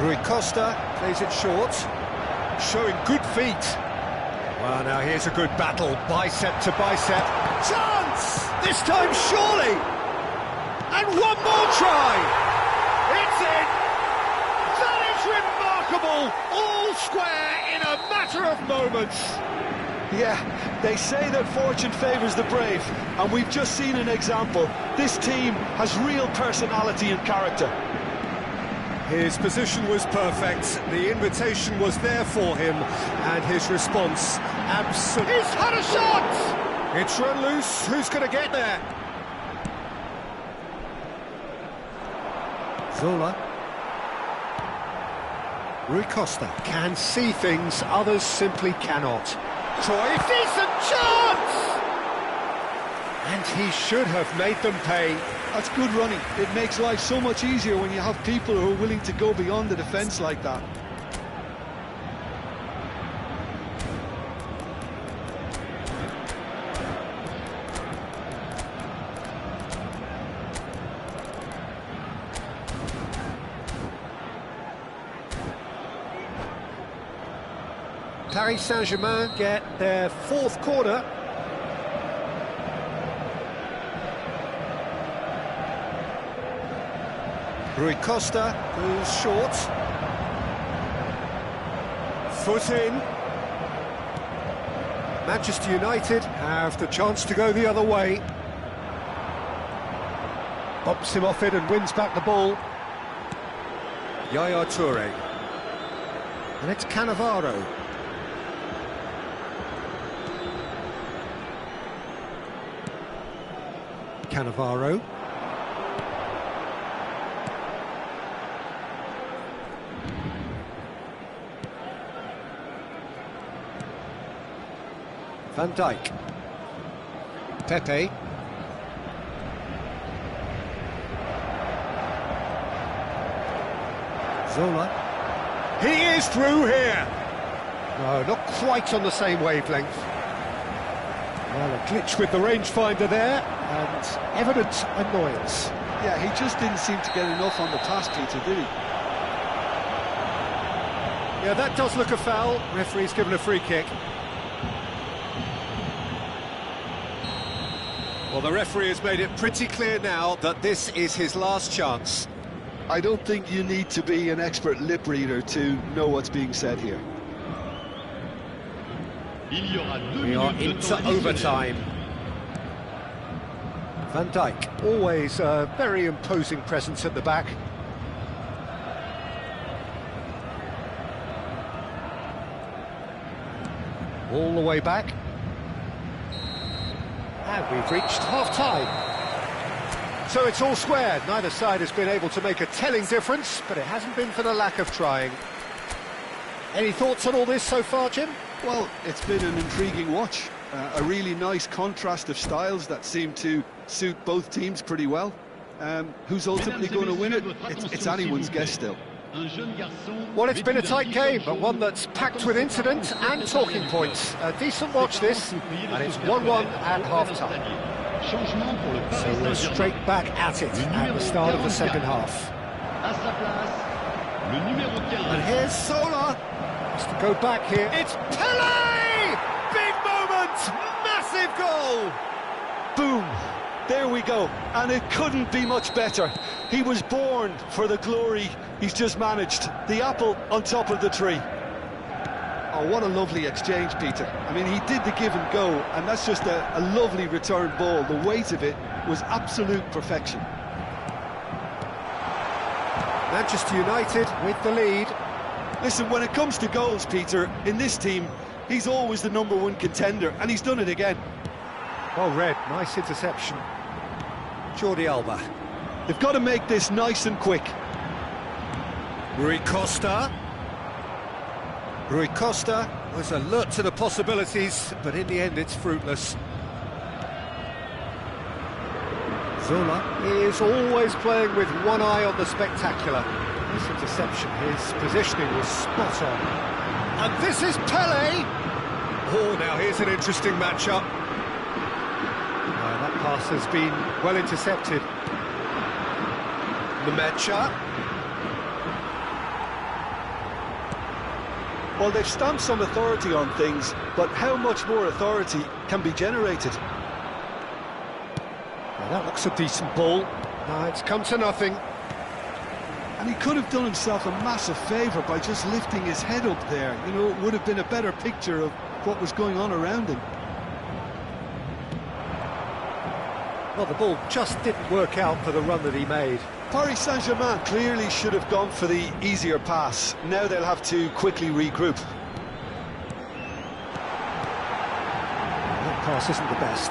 Rui Costa plays it short, showing good feet. Well, now here's a good battle, bicep to bicep. Chance! This time surely! And one more try! It's in! That is remarkable! All square in a matter of moments. Yeah, they say that fortune favours the brave, and we've just seen an example. This team has real personality and character. His position was perfect, the invitation was there for him, and his response absolutely... He's had a shot! It's run loose, who's going to get there? Zola. Rui Costa can see things others simply cannot. Cruyff, decent chance! And he should have made them pay. That's good running. It makes life so much easier when you have people who are willing to go beyond the defence like that. Paris Saint-Germain get their 4th corner. Rui Costa goes short. Foot in. Manchester United have the chance to go the other way. Bumps him off it and wins back the ball. Yaya Toure. And it's Cannavaro. Cannavaro. Van Dijk. Pepe. Zola. He is through here. No, not quite on the same wavelength. Well, a glitch with the rangefinder there, and evident annoyance. Yeah, he just didn't seem to get enough on the pass, Peter, did he? Yeah, that does look a foul. Referee's given a free kick. Well, the referee has made it pretty clear now that this is his last chance. I don't think you need to be an expert lip reader to know what's being said here. We are into overtime. Van Dijk, always a very imposing presence at the back. All the way back. And we've reached half-time. So it's all square. Neither side has been able to make a telling difference, but it hasn't been for the lack of trying. Any thoughts on all this so far, Jim? Well, it's been an intriguing watch. A really nice contrast of styles that seem to suit both teams pretty well. Who's ultimately going to win it? It's anyone's guess still. Well, it's been a tight game, but one that's packed with incident and talking points. A decent watch this, and it's 1-1 at half-time. So we're straight back at it at the start of the second half. And here's Sola. Has to go back here. It's Pele! Big moment! Massive goal! Boom! There we go. And it couldn't be much better. He was born for the glory he's just managed. The apple on top of the tree. Oh, what a lovely exchange, Peter. I mean, he did the give and go, and that's just a lovely return ball. The weight of it was absolute perfection. Manchester United with the lead. Listen, when it comes to goals, Peter, in this team, He's always the #1 contender, and he's done it again. Well read, nice interception. Jordi Alba. They've got to make this nice and quick. Rui Costa. Rui Costa was alert to the possibilities, but in the end it's fruitless. Zola is always playing with one eye on the spectacular. This interception, his positioning was spot on. And this is Pele! Oh, now here's an interesting matchup. That pass has been well intercepted. Nemecha. Well, they've stamped some authority on things, but how much more authority can be generated? Well, that looks a decent ball. No, it's come to nothing. And he could have done himself a massive favour by just lifting his head up there. You know, it would have been a better picture of what was going on around him. Well, the ball just didn't work out for the run that he made. Paris Saint-Germain clearly should have gone for the easier pass. Now they'll have to quickly regroup. That pass isn't the best.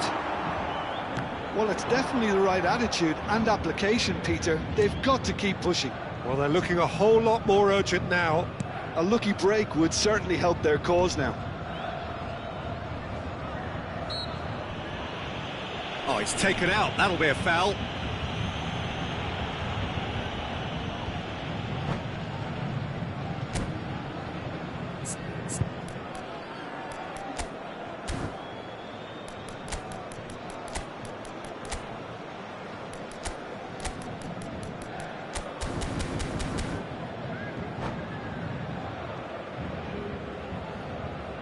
Well, it's definitely the right attitude and application, Peter. They've got to keep pushing. Well, they're looking a whole lot more urgent now. A lucky break would certainly help their cause now. Oh, it's taken out. That'll be a foul.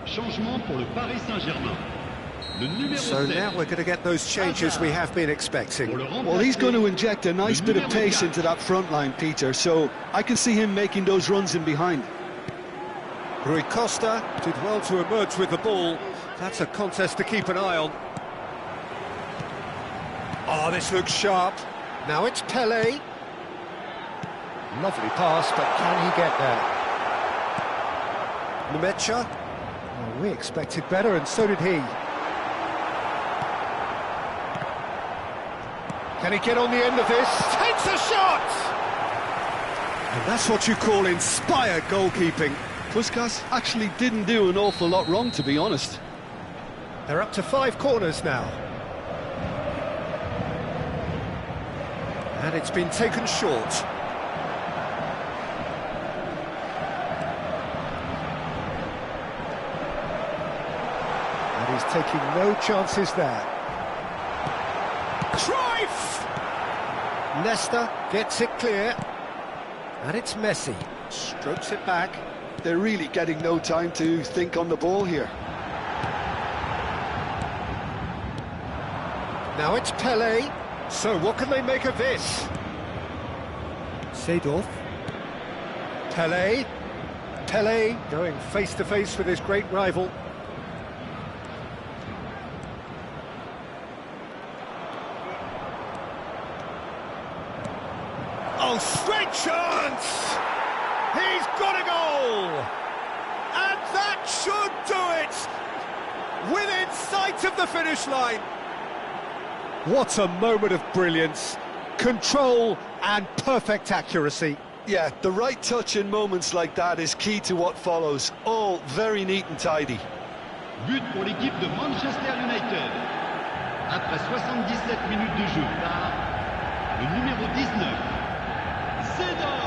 Changement pour le Paris Saint-Germain. Le numéro So 7. now we're going to get those changes we have been expecting. Well, he's going to inject a nice bit of pace into that front line, Peter, so I can see him making those runs in behind. Rui Costa did well to emerge with the ball. That's a contest to keep an eye on. Oh, this looks sharp. Now it's Pele. Lovely pass, but can he get there? Nemecha. Well, we expected better, and so did he. Can he get on the end of this? Takes a shot! And that's what you call inspired goalkeeping. Puskas actually didn't do an awful lot wrong, to be honest. They're up to 5 corners now. And it's been taken short. And he's taking no chances there. Cruyff! Nesta gets it clear. And it's Messi. Strokes it back. They're really getting no time to think on the ball here. Now it's Pele. So what can they make of this? Seedorf. Pele. Pele going face to face with his great rival. Oh, straight chance! He's got a goal! And that should do it! Within sight of the finish line! What a moment of brilliance, control and perfect accuracy. Yeah, the right touch in moments like that is key to what follows. All very neat and tidy. But pour l'équipe de Manchester United. Après 77 minutes de jeu par le numéro 19, Seedorf.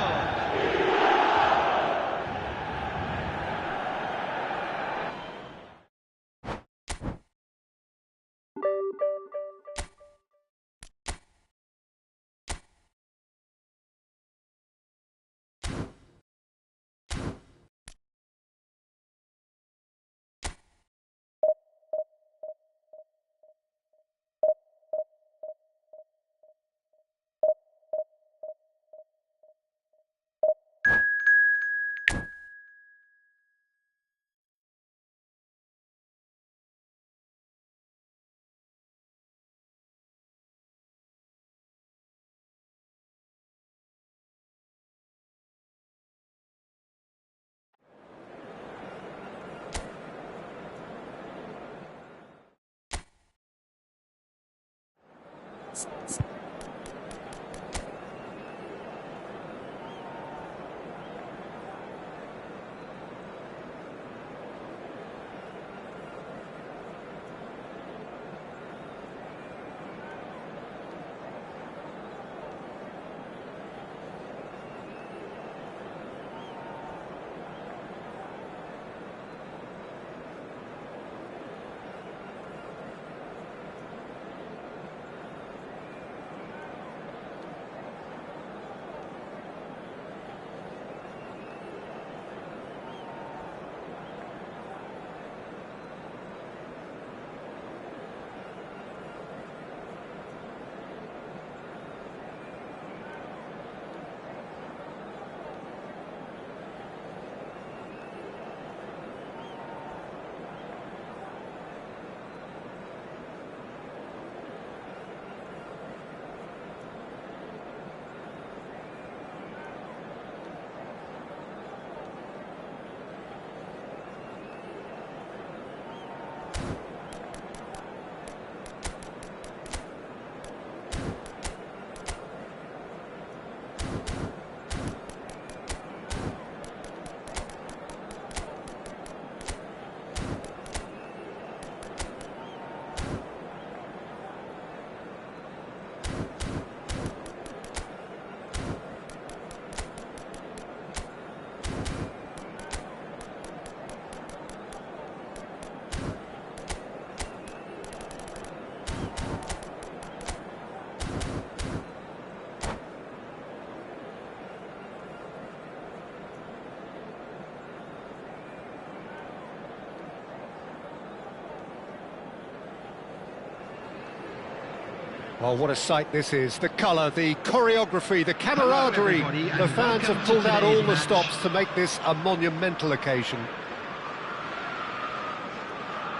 Well, what a sight this is. The colour, the choreography, the camaraderie. The fans have pulled out all the stops to make this a monumental occasion.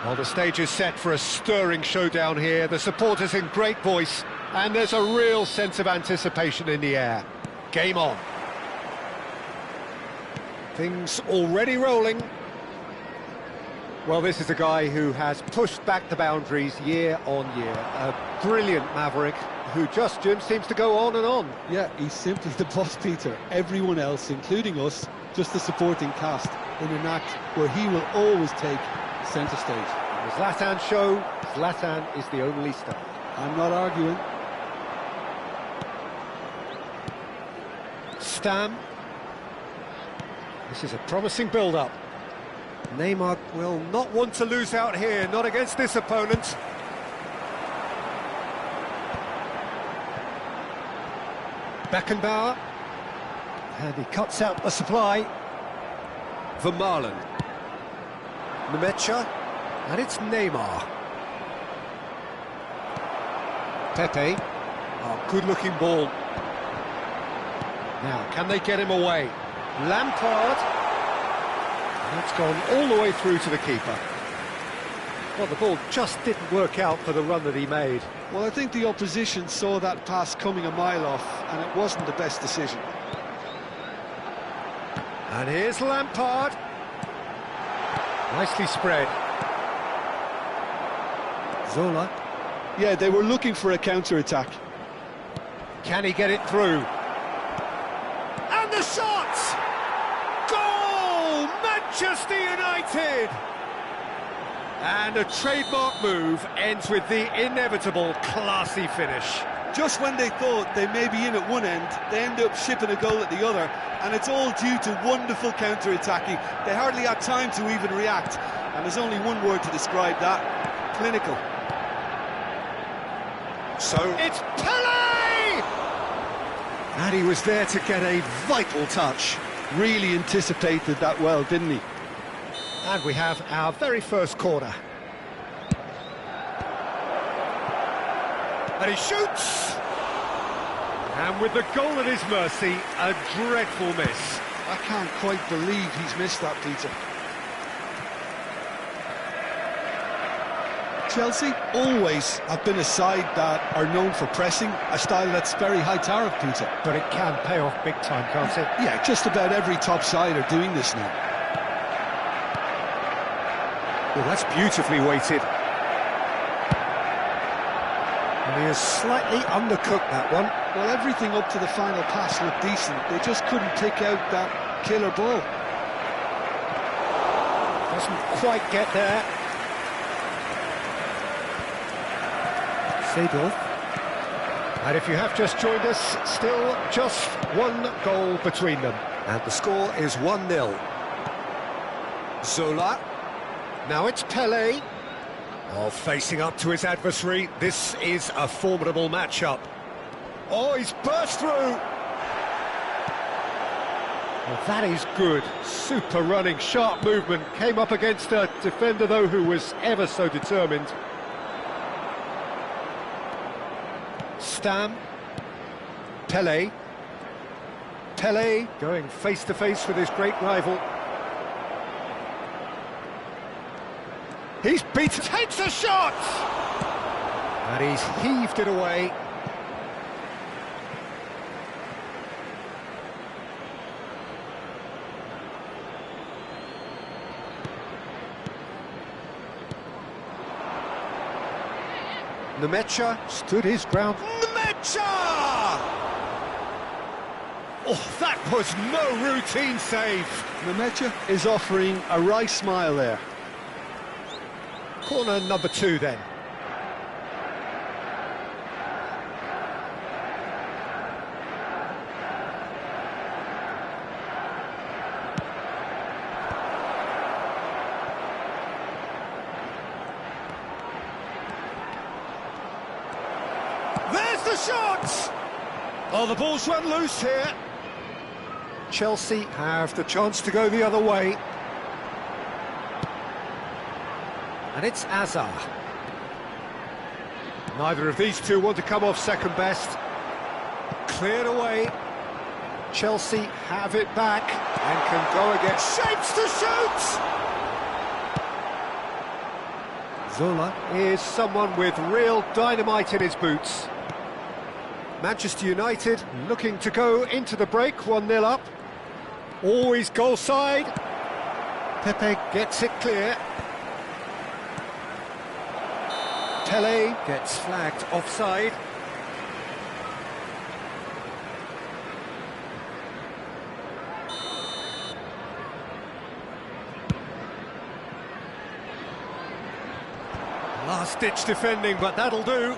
Well, the stage is set for a stirring showdown here. The supporters in great voice, and there's a real sense of anticipation in the air. Game on. Things already rolling. Well, this is a guy who has pushed back the boundaries year on year. A brilliant maverick who just, Jim, seems to go on and on. Yeah, he's simply the boss, Peter. Everyone else, including us, just the supporting cast in an act where he will always take centre stage. In the Zlatan show, Zlatan is the only star. I'm not arguing. Stam. This is a promising build-up. Neymar will not want to lose out here, not against this opponent. Beckenbauer. And he cuts out the supply. Vermaelen. Nemecha. And it's Neymar. Pepe. Oh, good-looking ball. Now, can they get him away? Lampard. That's gone all the way through to the keeper. Well, the ball just didn't work out for the run that he made. Well, I think the opposition saw that pass coming a mile off, and it wasn't the best decision. And here's Lampard. Nicely spread. Zola. Yeah, they were looking for a counter-attack. Can he get it through? And the shot! Goal! Manchester United! And a trademark move ends with the inevitable classy finish. Just when they thought they may be in at one end, they end up shipping a goal at the other, and it's all due to wonderful counter-attacking. They hardly had time to even react, and there's only one word to describe that: clinical. So it's Pelé! And he was there to get a vital touch. Really anticipated that well, didn't he? And we have our very first corner. And he shoots! And with the goal at his mercy, a dreadful miss. I can't quite believe he's missed that, Peter. Chelsea always have been a side that are known for pressing, a style that's very high tariff, Peter. But it can pay off big time, can't it? Yeah, just about every top side are doing this now. Well, that's beautifully weighted. And he has slightly undercooked that one. Well, everything up to the final pass looked decent. They just couldn't take out that killer ball. Doesn't quite get there. Seedorf. And if you have just joined us, still just one goal between them. And the score is 1-0. Zola. Now it's Pelé. Oh, facing up to his adversary. This is a formidable matchup. Oh, he's burst through. Well, that is good. Super running, sharp movement. Came up against a defender, though, who was ever so determined. Stam. Pelé. Pelé going face-to-face with his great rival. He's beaten, takes a shot! And he's heaved it away. Nemecha stood his ground. Nemecha! Oh, that was no routine save. Nemecha is offering a right smile there. Corner number 2 then. There's the shot! Oh, the ball's run loose here. Chelsea have the chance to go the other way. And it's Azar. Neither of these two want to come off second best. Cleared away. Chelsea have it back and can go again. Shapes to shoot! Zola is someone with real dynamite in his boots. Manchester United looking to go into the break, 1-0 up. Always goal side. Pepe gets it clear. Pelé gets flagged offside. Last-ditch defending, but that'll do.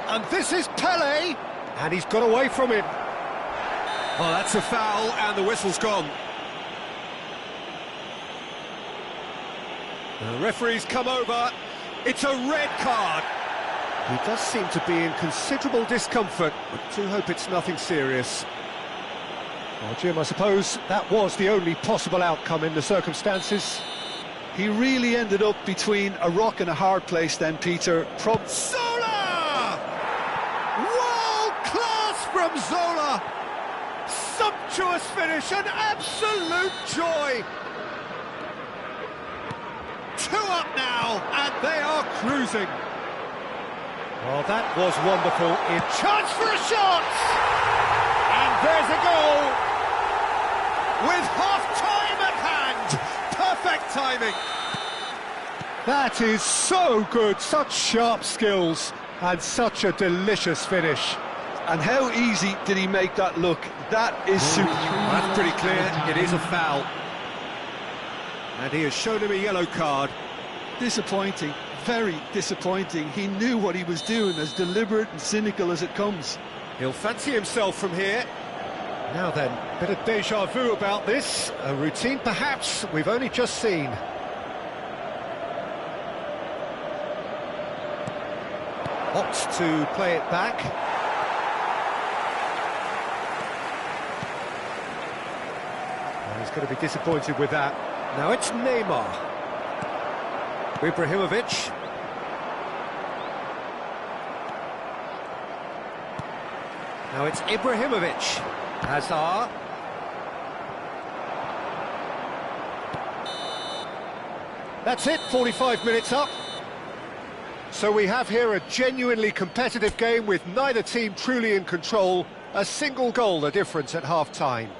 And this is Pelé, and he's got away from him. Oh, that's a foul, and the whistle's gone. The referee's come over. It's a red card. He does seem to be in considerable discomfort, but do hope it's nothing serious. Well, Jim, I suppose that was the only possible outcome in the circumstances. He really ended up between a rock and a hard place then, Peter. Zola! World class from Zola! Sumptuous finish, an absolute joy! 2 up now, and they are cruising. Well, that was wonderful. In chance for a shot! And there's a goal! With half-time at hand! Perfect timing! That is so good, such sharp skills, and such a delicious finish. And how easy did he make that look? That is super. That's pretty clear, it is a foul. And he has shown him a yellow card. Disappointing, very disappointing. He knew what he was doing, as deliberate and cynical as it comes. He'll fancy himself from here. Now then, a bit of déjà vu about this. A routine perhaps we've only just seen. Opts to play it back. And he's going to be disappointed with that. Now it's Neymar. Ibrahimovic. Now it's Ibrahimovic. Hazard. That's it, 45 minutes up. So we have here a genuinely competitive game with neither team truly in control. A single goal the difference at half-time.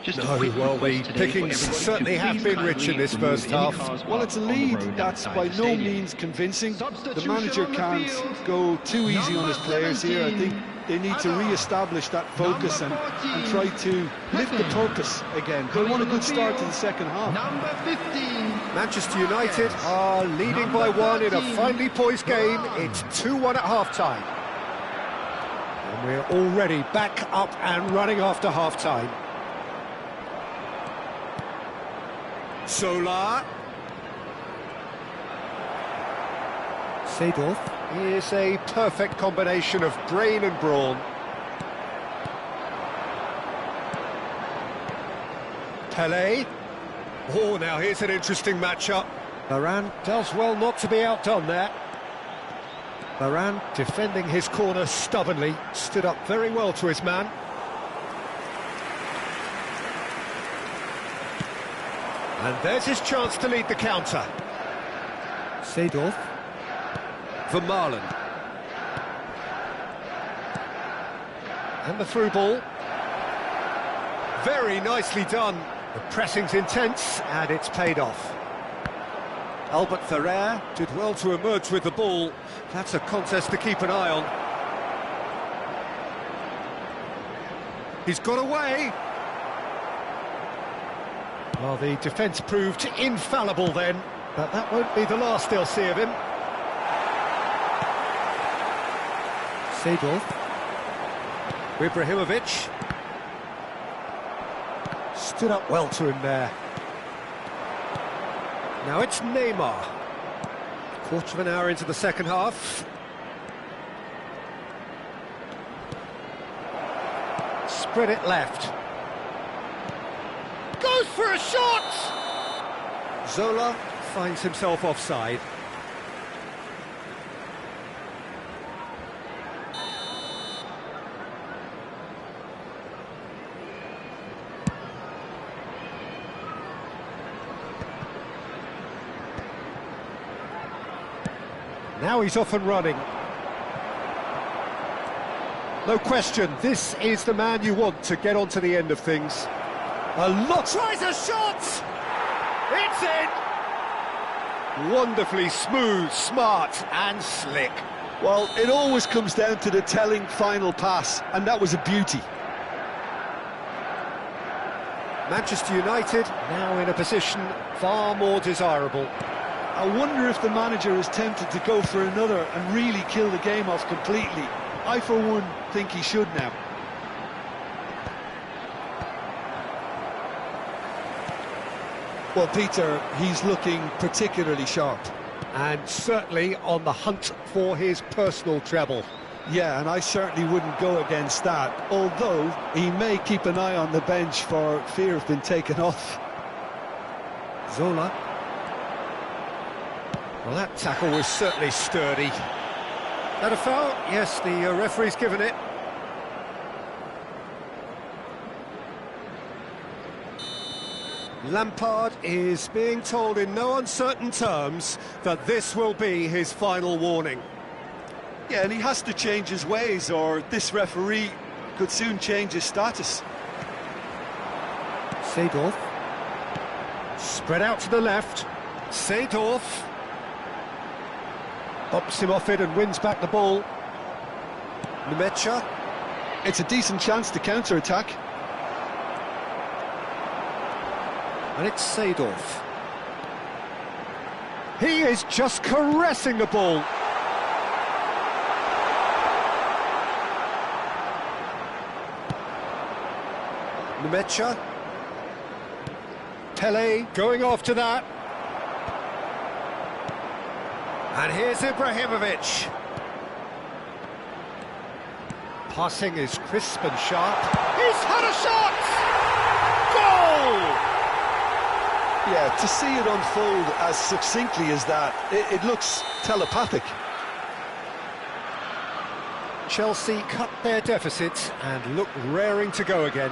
Just a No, quick well, request the today for pickings everybody to certainly have please been kindly rich in this remove first any half. cars Well, it's a parked on the lead road that's outside by the no stadium. means convincing. The Substitution manager on the can't field. go too easy on his Number players here. I 17, think they need to Adam. re-establish that focus Number and 14, try to lift the Pepe. purpose again. They Coming want a on the good start to field, the second half. Number 15, Manchester United Marquez. are leading by Number one in a 13, finely poised game. Varane. It's 2-1 at half-time. And we're already back up and running after half-time. Solar. Seedorf is a perfect combination of brain and brawn. Pelé. Oh, now here's an interesting matchup. Varane does well not to be outdone there. Varane defending his corner stubbornly, stood up very well to his man. And there's his chance to lead the counter. Seedorf. Vermaelen. And the through ball. Very nicely done. The pressing's intense, and it's paid off. Albert Ferrer did well to emerge with the ball. That's a contest to keep an eye on. He's got away. Well, the defence proved infallible then, but that won't be the last they'll see of him. Seedorf. Ibrahimovic. Stood up well to him there. Now it's Neymar. Quarter of an hour into the second half. Spread it left. Goes for a shot! Zola finds himself offside. Now he's off and running. No question, this is the man you want to get onto the end of things. A lot. Tries a shot! It's in! Wonderfully smooth, smart and slick. Well, it always comes down to the telling final pass, and that was a beauty. Manchester United now in a position far more desirable. I wonder if the manager is tempted to go for another and really kill the game off completely. I, for one, think he should now. Well, Peter, he's looking particularly sharp. And certainly on the hunt for his personal treble. Yeah, and I certainly wouldn't go against that, although he may keep an eye on the bench for fear of being taken off. Zola. Well, that tackle was certainly sturdy. That a foul? Yes, the referee's given it. Lampard is being told in no uncertain terms that this will be his final warning. Yeah, and he has to change his ways, or this referee could soon change his status. Seedorf. Spread out to the left. Seedorf. Bumps him off it and wins back the ball. Nmecha. It's a decent chance to counter-attack. And it's Seedorf. He is just caressing the ball. Nmecha. Pelé going after that. And here's Ibrahimovic. Passing is crisp and sharp. He's had a shot! Goal! Yeah, to see it unfold as succinctly as that, it looks telepathic. Chelsea cut their deficit and look raring to go again.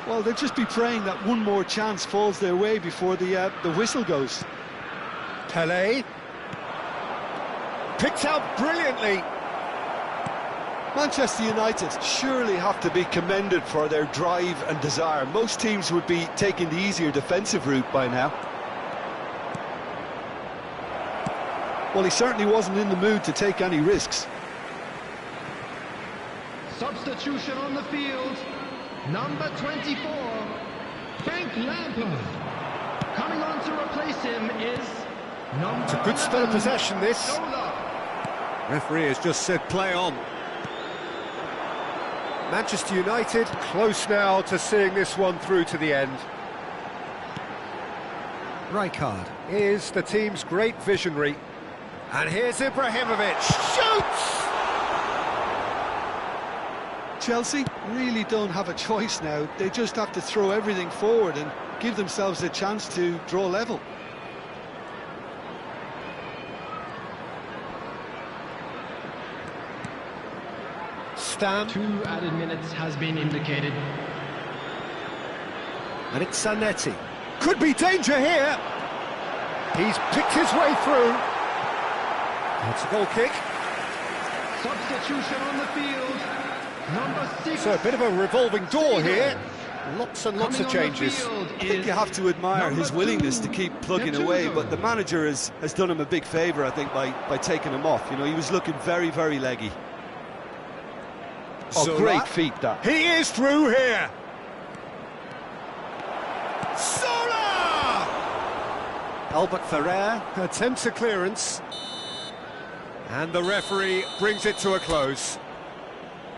Well, they'll just be praying that one more chance falls their way before the whistle goes. Pelé. Picked out brilliantly. Manchester United surely have to be commended for their drive and desire. Most teams would be taking the easier defensive route by now. Well, he certainly wasn't in the mood to take any risks. Substitution on the field. Number 24, Frank Lampard. Coming on to replace him is number It's a good spell of possession, this. Zola. Referee has just said play on. Manchester United close now to seeing this one through to the end. Rijkaard is the team's great visionary. And here's Ibrahimovic. Shoots! Chelsea really don't have a choice now. They just have to throw everything forward and give themselves a chance to draw level. Stam. 2 added minutes has been indicated. And it's Zanetti. Could be danger here. He's picked his way through. It's a goal kick. Substitution on the field. Number 6. So a bit of a revolving door here. Lots and lots of changes. I think you have to admire his willingness to keep plugging away, but the manager has done him a big favour, I think, by taking him off. You know, he was looking very, very leggy. Oh, Zola. great feat, that. He is through here. Zola! Albert Ferrer attempts a clearance. And the referee brings it to a close.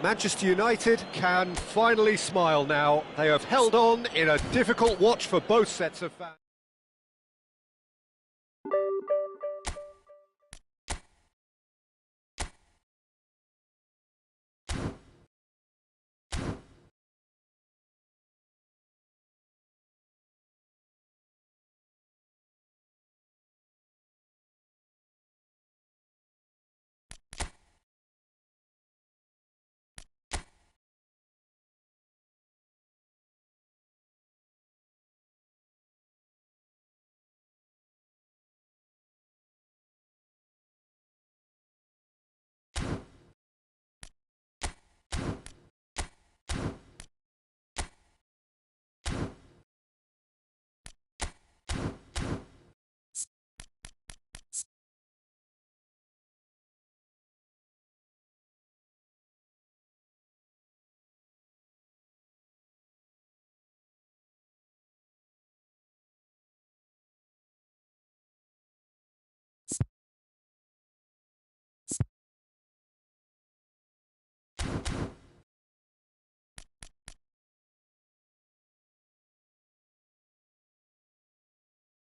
Manchester United can finally smile now. They have held on in a difficult watch for both sets of fans.